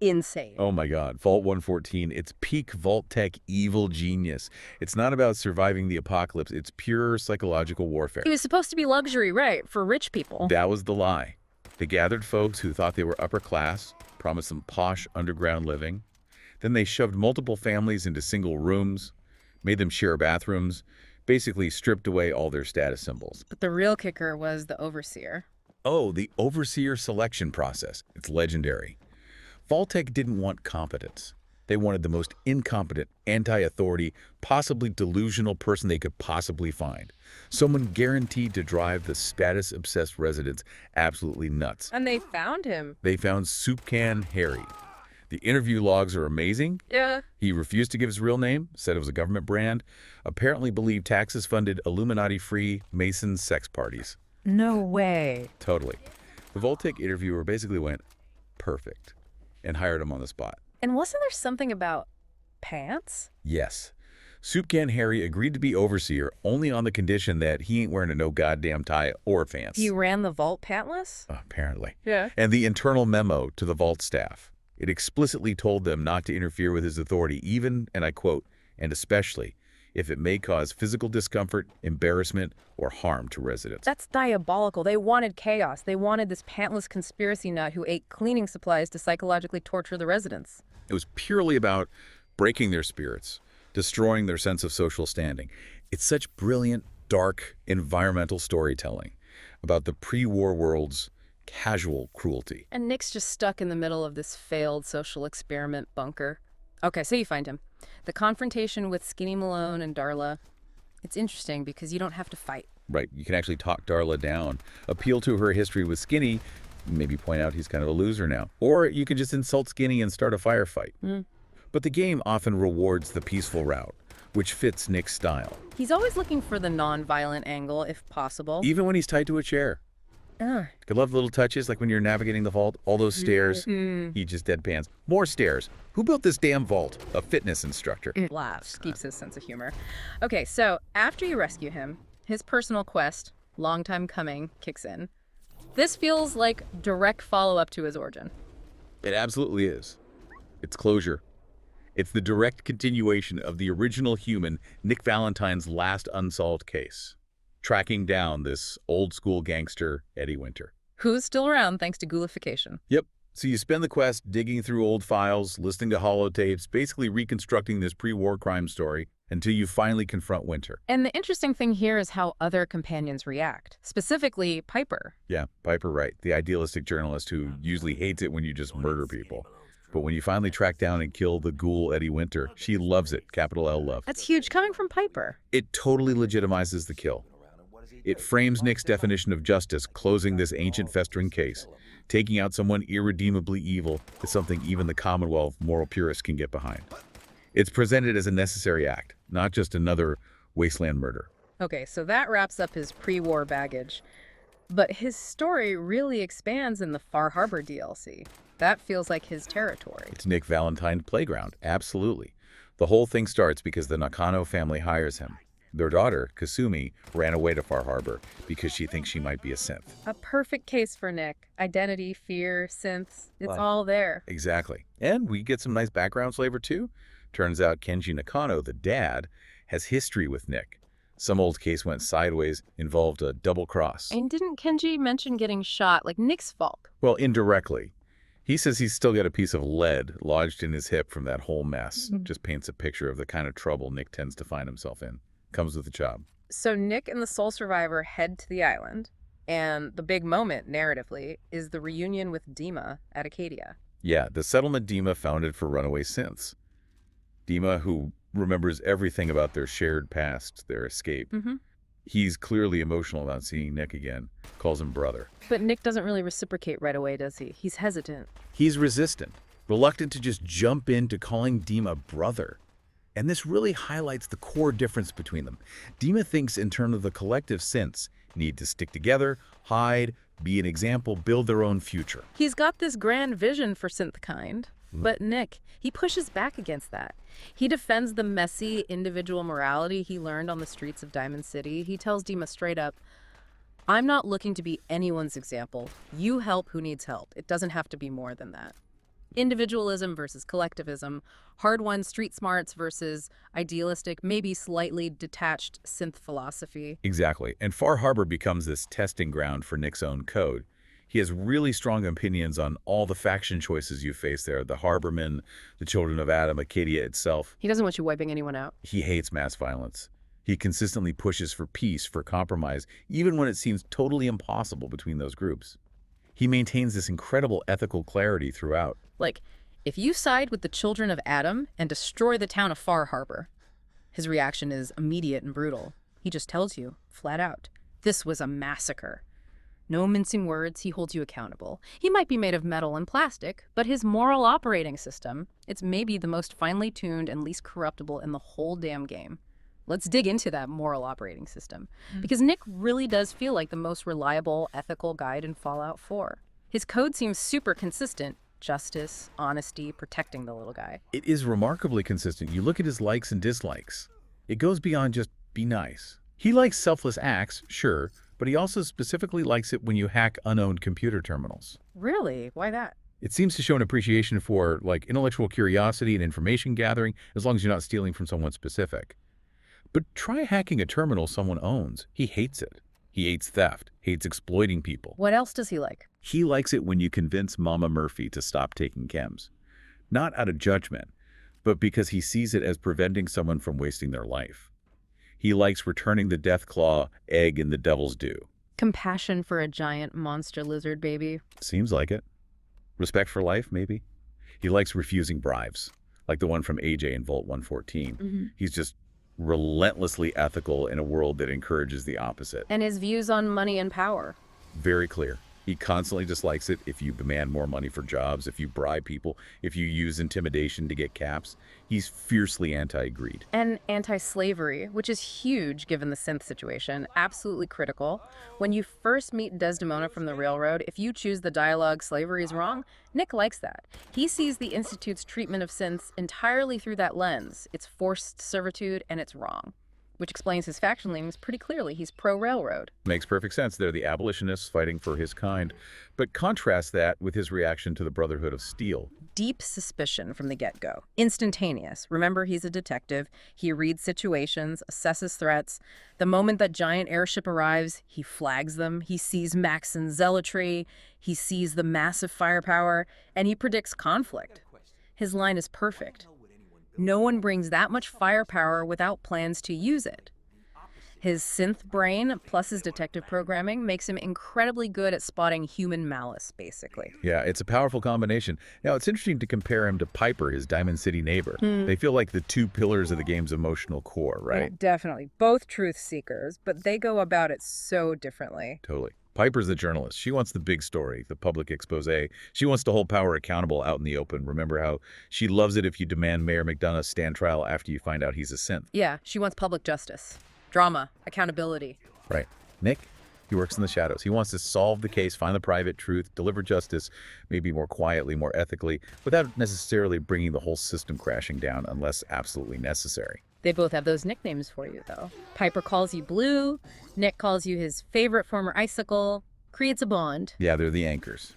insane. Oh my God, Vault 114, it's peak Vault Tech evil genius. It's not about surviving the apocalypse, it's pure psychological warfare. It was supposed to be luxury, right, for rich people. That was the lie. They gathered folks who thought they were upper class, promised them posh underground living. Then they shoved multiple families into single rooms, made them share bathrooms, basically stripped away all their status symbols. But the real kicker was the overseer. Oh, the overseer selection process. It's legendary. Vault-Tec didn't want competence. They wanted the most incompetent, anti-authority, possibly delusional person they could possibly find. Someone guaranteed to drive the status-obsessed residents absolutely nuts. And they found him. They found Soup Can Harry. The interview logs are amazing. Yeah. He refused to give his real name, said it was a government brand, apparently believed taxes funded Illuminati-free Mason sex parties. No way. Totally. The Vault-Tec interviewer basically went, perfect, and hired him on the spot. And wasn't there something about pants? Yes. Soup Can Harry agreed to be overseer only on the condition that he ain't wearing a no goddamn tie or pants. He ran the vault pantless? Apparently. Yeah. And the internal memo to the vault staff. It explicitly told them not to interfere with his authority even, and I quote, and especially, if it may cause physical discomfort, embarrassment, or harm to residents. That's diabolical. They wanted chaos. They wanted this pantless conspiracy nut who ate cleaning supplies to psychologically torture the residents. It was purely about breaking their spirits, destroying their sense of social standing. It's such brilliant, dark, environmental storytelling about the pre-war world's casual cruelty. And Nick's just stuck in the middle of this failed social experiment bunker. Okay, so you find him. The confrontation with Skinny Malone and Darla, it's interesting because you don't have to fight. Right, you can actually talk Darla down, appeal to her history with Skinny, maybe point out he's kind of a loser now. Or you can just insult Skinny and start a firefight. But the game often rewards the peaceful route, which fits Nick's style. He's always looking for the non-violent angle, if possible. Even when he's tied to a chair. I love little touches, like when you're navigating the vault, all those stairs, he just deadpans. More stairs. Who built this damn vault? A fitness instructor. Laughs, keeps his sense of humor. Okay, so after you rescue him, his personal quest, long time coming, kicks in. This feels like direct follow-up to his origin. It absolutely is. It's closure. It's the direct continuation of the original human, Nick Valentine's last unsolved case, tracking down this old-school gangster, Eddie Winter. Who's still around thanks to ghoulification. Yep. So you spend the quest digging through old files, listening to holotapes, basically reconstructing this pre-war crime story until you finally confront Winter. And the interesting thing here is how other companions react, specifically Piper. Yeah, Piper Wright, the idealistic journalist who usually hates it when you just murder people. But when you finally track down and kill the ghoul Eddie Winter, she loves it, capital L love. That's huge coming from Piper. It totally legitimizes the kill. It frames Nick's definition of justice, closing this ancient festering case. Taking out someone irredeemably evil is something even the Commonwealth moral purists can get behind. It's presented as a necessary act, not just another Wasteland murder. Okay, so that wraps up his pre-war baggage. But his story really expands in the Far Harbor DLC. That feels like his territory. It's Nick Valentine's playground, absolutely. The whole thing starts because the Nakano family hires him. Their daughter, Kasumi, ran away to Far Harbor because she thinks she might be a synth. A perfect case for Nick. Identity, fear, synths, it's all there. Exactly. And we get some nice background flavor too. Turns out Kenji Nakano, the dad, has history with Nick. Some old case went sideways, involved a double cross. And didn't Kenji mention getting shot, like Nick's fault? Well, indirectly. He says he's still got a piece of lead lodged in his hip from that whole mess. Just paints a picture of the kind of trouble Nick tends to find himself in. Comes with the job. So Nick and the sole survivor head to the island, and the big moment, narratively, is the reunion with Dima at Acadia. Yeah, the settlement Dima founded for runaway synths. Dima, who remembers everything about their shared past, their escape. He's clearly emotional about seeing Nick again, calls him brother. But Nick doesn't really reciprocate right away, does he? He's hesitant. He's resistant, reluctant to just jump into calling Dima brother. And this really highlights the core difference between them. Dima thinks in terms of the collective synths need to stick together, hide, be an example, build their own future. He's got this grand vision for synthkind, but Nick, he pushes back against that. He defends the messy individual morality he learned on the streets of Diamond City. He tells Dima straight up, I'm not looking to be anyone's example. You help who needs help. It doesn't have to be more than that. Individualism versus collectivism, hard-won street smarts versus idealistic, maybe slightly detached synth philosophy. Exactly. And Far Harbor becomes this testing ground for Nick's own code. He has really strong opinions on all the faction choices you face there, the Harbormen, the Children of Adam, Acadia itself. He doesn't want you wiping anyone out. He hates mass violence. He consistently pushes for peace, for compromise, even when it seems totally impossible between those groups. He maintains this incredible ethical clarity throughout. Like, if you side with the Children of Adam and destroy the town of Far Harbor, his reaction is immediate and brutal. He just tells you, flat out, this was a massacre. No mincing words, he holds you accountable. He might be made of metal and plastic, but his moral operating system, it's maybe the most finely tuned and least corruptible in the whole damn game. Let's dig into that moral operating system, because Nick really does feel like the most reliable ethical guide in Fallout 4. His code seems super consistent. Justice, honesty, protecting the little guy. It is remarkably consistent. You look at his likes and dislikes. It goes beyond just be nice. He likes selfless acts, sure, but he also specifically likes it when you hack unowned computer terminals. Really? Why that? It seems to show an appreciation for, like, intellectual curiosity and information gathering, as long as you're not stealing from someone specific. But try hacking a terminal someone owns. He hates it. He hates theft, hates exploiting people. What else does he like? He likes it when you convince Mama Murphy to stop taking chems. Not out of judgment, but because he sees it as preventing someone from wasting their life. He likes returning the death claw egg in the devil's due. Compassion for a giant monster lizard baby. Seems like it. Respect for life, maybe? He likes refusing bribes, like the one from AJ in Vault 114. He's just relentlessly ethical in a world that encourages the opposite. And his views on money and power. Very clear. He constantly dislikes it if you demand more money for jobs, if you bribe people, if you use intimidation to get caps. He's fiercely anti-greed. And anti-slavery, which is huge given the synth situation, absolutely critical. When you first meet Desdemona from the railroad, if you choose the dialogue "slavery is wrong," Nick likes that. He sees the Institute's treatment of synths entirely through that lens. It's forced servitude and it's wrong. Which explains his faction leanings pretty clearly. He's pro-railroad. Makes perfect sense. They're the abolitionists fighting for his kind. But contrast that with his reaction to the Brotherhood of Steel. Deep suspicion from the get-go. Instantaneous. Remember, he's a detective. He reads situations, assesses threats. The moment that giant airship arrives, he flags them. He sees Maxon's zealotry. He sees the massive firepower. And he predicts conflict. His line is perfect. No one brings that much firepower without plans to use it. His synth brain plus his detective programming makes him incredibly good at spotting human malice, basically. Yeah, it's a powerful combination. Now, it's interesting to compare him to Piper, his Diamond City neighbor. They feel like the two pillars of the game's emotional core, right? Yeah, definitely. Both truth seekers, but they go about it so differently. Totally. Piper's the journalist. She wants the big story, the public expose. She wants to hold power accountable out in the open. Remember how she loves it if you demand Mayor McDonough stand trial after you find out he's a synth. Yeah, she wants public justice, drama, accountability. Right. Nick, he works in the shadows. He wants to solve the case, find the private truth, deliver justice, maybe more quietly, more ethically, without necessarily bringing the whole system crashing down unless absolutely necessary. They both have those nicknames for you, though. Piper calls you Blue. Nick calls you his favorite former icicle. Creates a bond. Yeah, they're the anchors.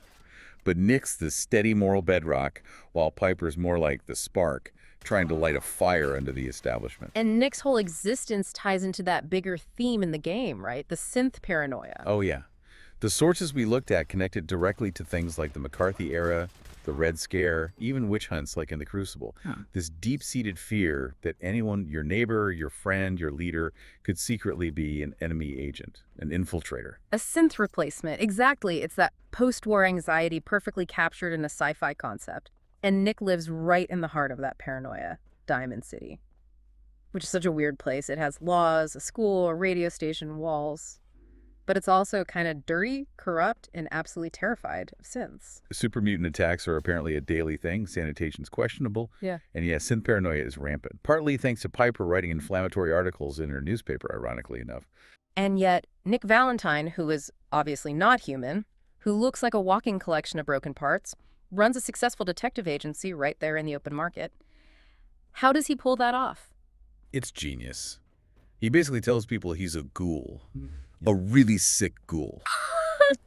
But Nick's the steady moral bedrock, while Piper's more like the spark, trying to light a fire under the establishment. And Nick's whole existence ties into that bigger theme in the game, right? The synth paranoia. Oh, yeah. The sources we looked at connected directly to things like the McCarthy era, the Red Scare, even witch hunts like in the Crucible. This deep-seated fear that anyone, your neighbor, your friend, your leader, could secretly be an enemy agent, an infiltrator. A synth replacement. Exactly. It's that post-war anxiety perfectly captured in a sci-fi concept. And Nick lives right in the heart of that paranoia, Diamond City. Which is such a weird place. It has laws, a school, a radio station, walls. But it's also kind of dirty, corrupt, and absolutely terrified of synths. Super mutant attacks are apparently a daily thing. Sanitation's questionable. Yeah. And yeah, synth paranoia is rampant. Partly thanks to Piper writing inflammatory articles in her newspaper, ironically enough. And yet, Nick Valentine, who is obviously not human, who looks like a walking collection of broken parts, runs a successful detective agency right there in the open market. How does he pull that off? It's genius. He basically tells people he's a ghoul. A really sick ghoul.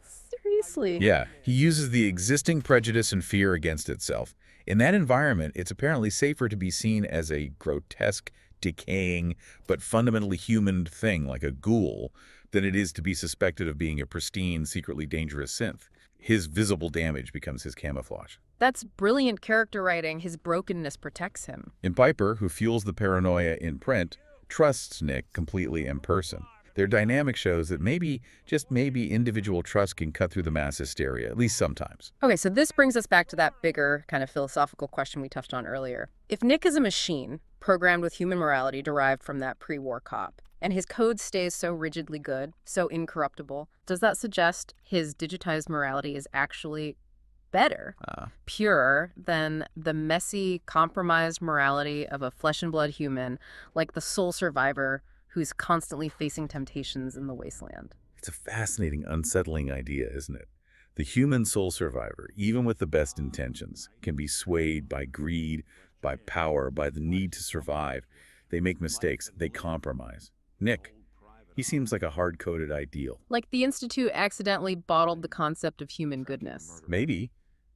Seriously? Yeah, he uses the existing prejudice and fear against itself. In that environment, it's apparently safer to be seen as a grotesque, decaying, but fundamentally human thing like a ghoul than it is to be suspected of being a pristine, secretly dangerous synth. His visible damage becomes his camouflage. That's brilliant character writing. His brokenness protects him. And Piper, who fuels the paranoia in print, trusts Nick completely in person. Their dynamic shows that maybe, just maybe, individual trust can cut through the mass hysteria, at least sometimes. Okay, so this brings us back to that bigger kind of philosophical question we touched on earlier. If Nick is a machine, programmed with human morality derived from that pre-war cop, and his code stays so rigidly good, so incorruptible, does that suggest his digitized morality is actually better, purer than the messy, compromised morality of a flesh and blood human, like the sole survivor who's constantly facing temptations in the wasteland? It's a fascinating, unsettling idea, isn't it? The human soul survivor, even with the best intentions, can be swayed by greed, by power, by the need to survive. They make mistakes. They compromise. Nick, he seems like a hard-coded ideal. Like the Institute accidentally bottled the concept of human goodness. Maybe.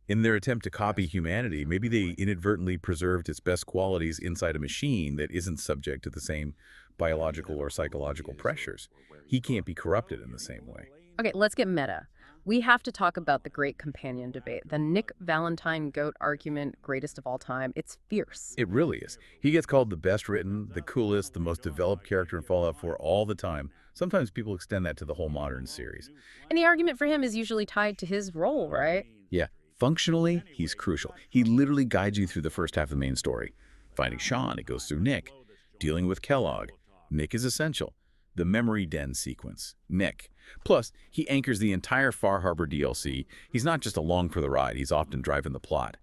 In their attempt to copy humanity, maybe they inadvertently preserved its best qualities inside a machine that isn't subject to the same biological or psychological pressures. He can't be corrupted in the same way. Okay, let's get meta. We have to talk about the great companion debate, the Nick Valentine goat argument, greatest of all time. It's fierce. It really is. He gets called the best written, the coolest, the most developed character in Fallout 4 all the time. Sometimes people extend that to the whole modern series. And the argument for him is usually tied to his role, right? Yeah, functionally, he's crucial. He literally guides you through the first half of the main story. Finding Sean, it goes through Nick. Dealing with Kellogg, Nick is essential. The memory den sequence, Nick. Plus, he anchors the entire Far Harbor DLC. He's not just along for the ride, he's often driving the plot.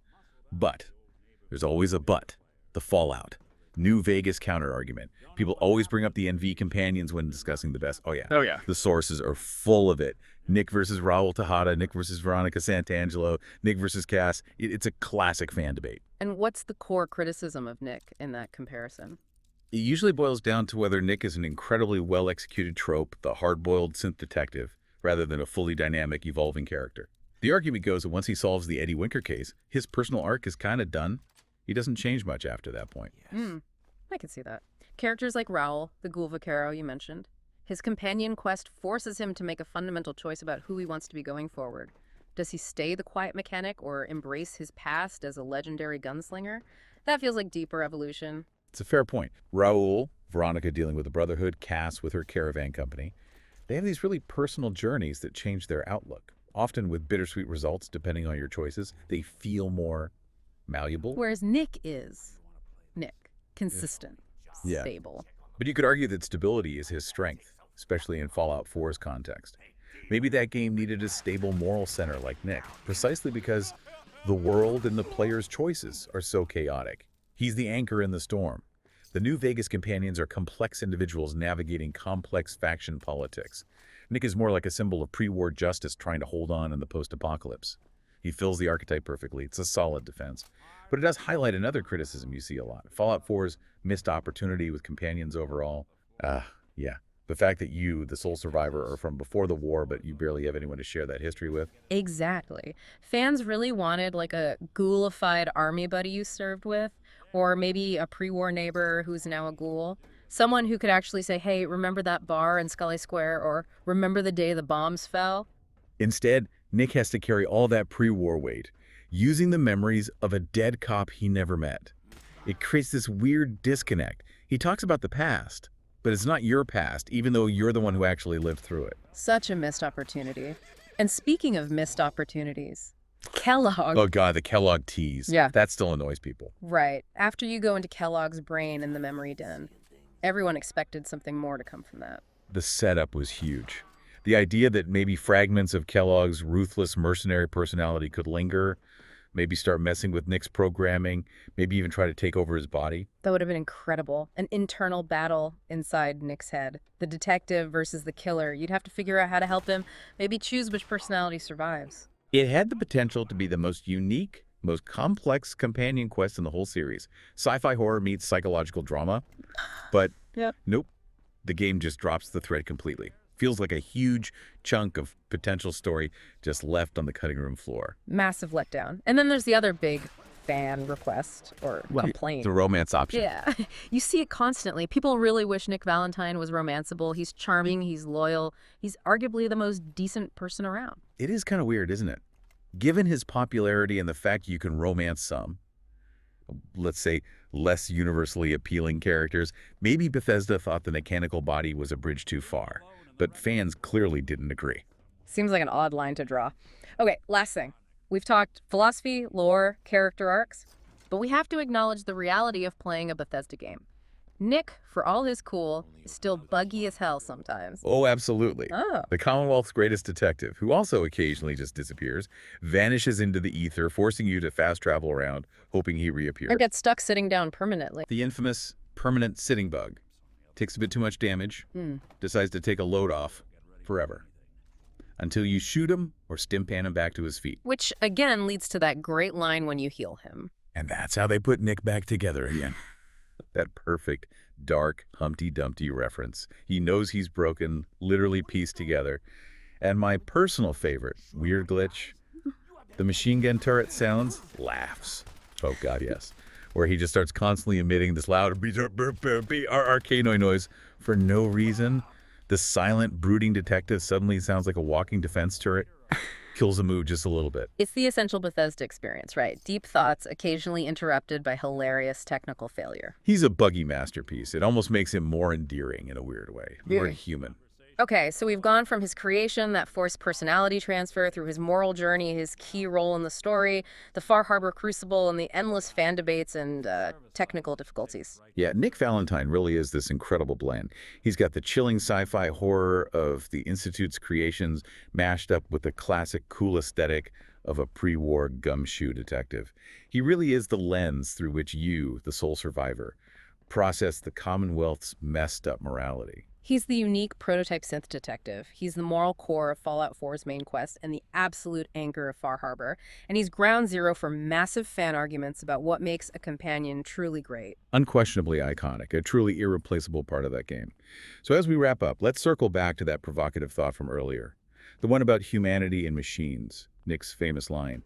But, there's always a but, the fallout. New Vegas counter-argument. People always bring up the NV companions when discussing the best. Oh yeah. The sources are full of it. Nick versus Raul Tejada, Nick versus Veronica Santangelo, Nick versus Cass. It's a classic fan debate. And what's the core criticism of Nick in that comparison? It usually boils down to whether Nick is an incredibly well-executed trope, the hard-boiled synth detective, rather than a fully dynamic, evolving character. The argument goes that once he solves the Eddie Winker case, his personal arc is kind of done. He doesn't change much after that point. I can see that. Characters like Raul, the ghoul vaquero you mentioned, his companion quest forces him to make a fundamental choice about who he wants to be going forward. Does he stay the quiet mechanic or embrace his past as a legendary gunslinger? That feels like deeper evolution. It's a fair point. Raul, Veronica dealing with the Brotherhood, Cass with her caravan company, they have these really personal journeys that change their outlook, often with bittersweet results depending on your choices. They feel more malleable. Whereas Nick is consistent, stable. But you could argue that stability is his strength, especially in Fallout 4's context. Maybe that game needed a stable moral center like Nick, precisely because the world and the player's choices are so chaotic. He's the anchor in the storm. The New Vegas companions are complex individuals navigating complex faction politics. Nick is more like a symbol of pre-war justice trying to hold on in the post-apocalypse. He fills the archetype perfectly. It's a solid defense. But it does highlight another criticism you see a lot. Fallout 4's missed opportunity with companions overall. Yeah. The fact that you, the sole survivor, are from before the war, but you barely have anyone to share that history with. Exactly. Fans really wanted like a ghoulified army buddy you served with, or maybe a pre-war neighbor who's now a ghoul. Someone who could actually say, hey, remember that bar in Scully Square, or remember the day the bombs fell? Instead, Nick has to carry all that pre-war weight, using the memories of a dead cop he never met. It creates this weird disconnect. He talks about the past, but it's not your past, even though you're the one who actually lived through it. Such a missed opportunity. And speaking of missed opportunities, Kellogg. Oh God, the Kellogg tease. Yeah. That still annoys people. Right. After you go into Kellogg's brain in the memory den, everyone expected something more to come from that. The setup was huge. The idea that maybe fragments of Kellogg's ruthless mercenary personality could linger, maybe start messing with Nick's programming, maybe even try to take over his body. That would have been incredible. An internal battle inside Nick's head. The detective versus the killer. You'd have to figure out how to help him, maybe choose which personality survives. It had the potential to be the most unique, most complex companion quest in the whole series. Sci-fi horror meets psychological drama, but nope. The game just drops the thread completely. Feels like a huge chunk of potential story just left on the cutting room floor. Massive letdown. And then there's the other big fan request or complaint. The romance option. Yeah. You see it constantly. People really wish Nick Valentine was romanceable. He's charming. He's loyal. He's arguably the most decent person around. It is kind of weird, isn't it? Given his popularity and the fact you can romance some, let's say, less universally appealing characters, maybe Bethesda thought the mechanical body was a bridge too far. But fans clearly didn't agree. Seems like an odd line to draw. Okay, last thing. We've talked philosophy, lore, character arcs, but we have to acknowledge the reality of playing a Bethesda game. Nick, for all his cool, is still buggy as hell sometimes. Oh, absolutely. Oh. The Commonwealth's greatest detective, who also occasionally just disappears, vanishes into the ether, forcing you to fast travel around, hoping he reappears. Or gets stuck sitting down permanently. The infamous permanent sitting bug. Takes a bit too much damage, decides to take a load off forever. Until you shoot him or stimpan him back to his feet. Which, again, leads to that great line when you heal him. And that's how they put Nick back together again. That perfect, dark Humpty Dumpty reference. He knows he's broken, literally pieced together. And my personal favorite, weird glitch, The machine gun turret sounds, laughs. Oh god, yes. Where he just starts constantly emitting this loud arcanoid noise for no reason. The silent, brooding detective suddenly sounds like a walking defense turret. Kills the mood just a little bit. It's the essential Bethesda experience, right? Deep thoughts, occasionally interrupted by hilarious technical failure. He's a buggy masterpiece. It almost makes him more endearing in a weird way, more human. Okay, so we've gone from his creation, that forced personality transfer, through his moral journey, his key role in the story, the Far Harbor Crucible, and the endless fan debates and technical difficulties. Yeah, Nick Valentine really is this incredible blend. He's got the chilling sci-fi horror of the Institute's creations mashed up with the classic cool aesthetic of a pre-war gumshoe detective. He really is the lens through which you, the sole survivor, process the Commonwealth's messed up morality. He's the unique prototype synth detective. He's the moral core of Fallout 4's main quest and the absolute anchor of Far Harbor. And he's ground zero for massive fan arguments about what makes a companion truly great. Unquestionably iconic, a truly irreplaceable part of that game. So as we wrap up, let's circle back to that provocative thought from earlier. The one about humanity and machines, Nick's famous line.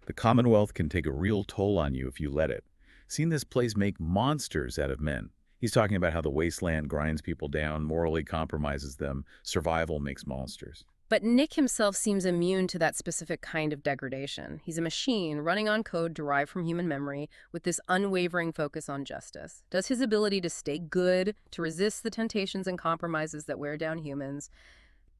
The Commonwealth can take a real toll on you if you let it. Seen this place make monsters out of men. He's talking about how the Wasteland grinds people down, morally compromises them, survival makes monsters. But Nick himself seems immune to that specific kind of degradation. He's a machine running on code derived from human memory with this unwavering focus on justice. Does his ability to stay good, to resist the temptations and compromises that wear down humans,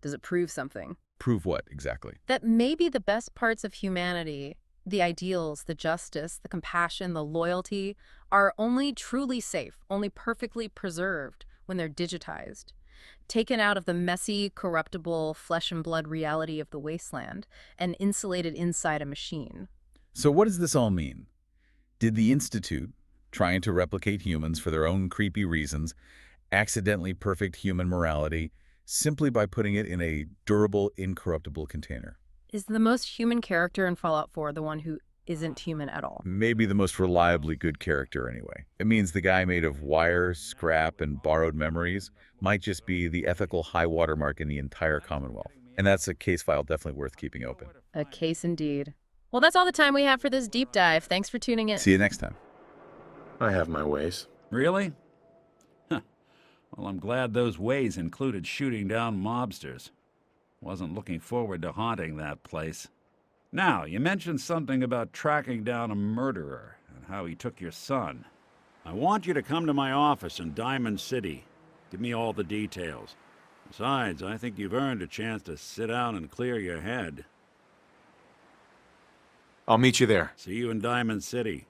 does it prove something? Prove what, exactly? That maybe the best parts of humanity, the ideals, the justice, the compassion, the loyalty, are only truly safe, only perfectly preserved when they're digitized, taken out of the messy, corruptible, flesh and blood reality of the wasteland, and insulated inside a machine. So what does this all mean? Did the Institute, trying to replicate humans for their own creepy reasons, accidentally perfect human morality simply by putting it in a durable, incorruptible container? Is the most human character in Fallout 4 the one who isn't human at all? Maybe the most reliably good character, anyway. It means the guy made of wire, scrap, and borrowed memories might just be the ethical high watermark in the entire Commonwealth. And that's a case file definitely worth keeping open. A case indeed. Well, that's all the time we have for this deep dive. Thanks for tuning in. See you next time. I have my ways. Really? Huh. Well, I'm glad those ways included shooting down mobsters. Wasn't looking forward to haunting that place. Now, you mentioned something about tracking down a murderer and how he took your son. I want you to come to my office in Diamond City. Give me all the details. Besides, I think you've earned a chance to sit down and clear your head. I'll meet you there. See you in Diamond City.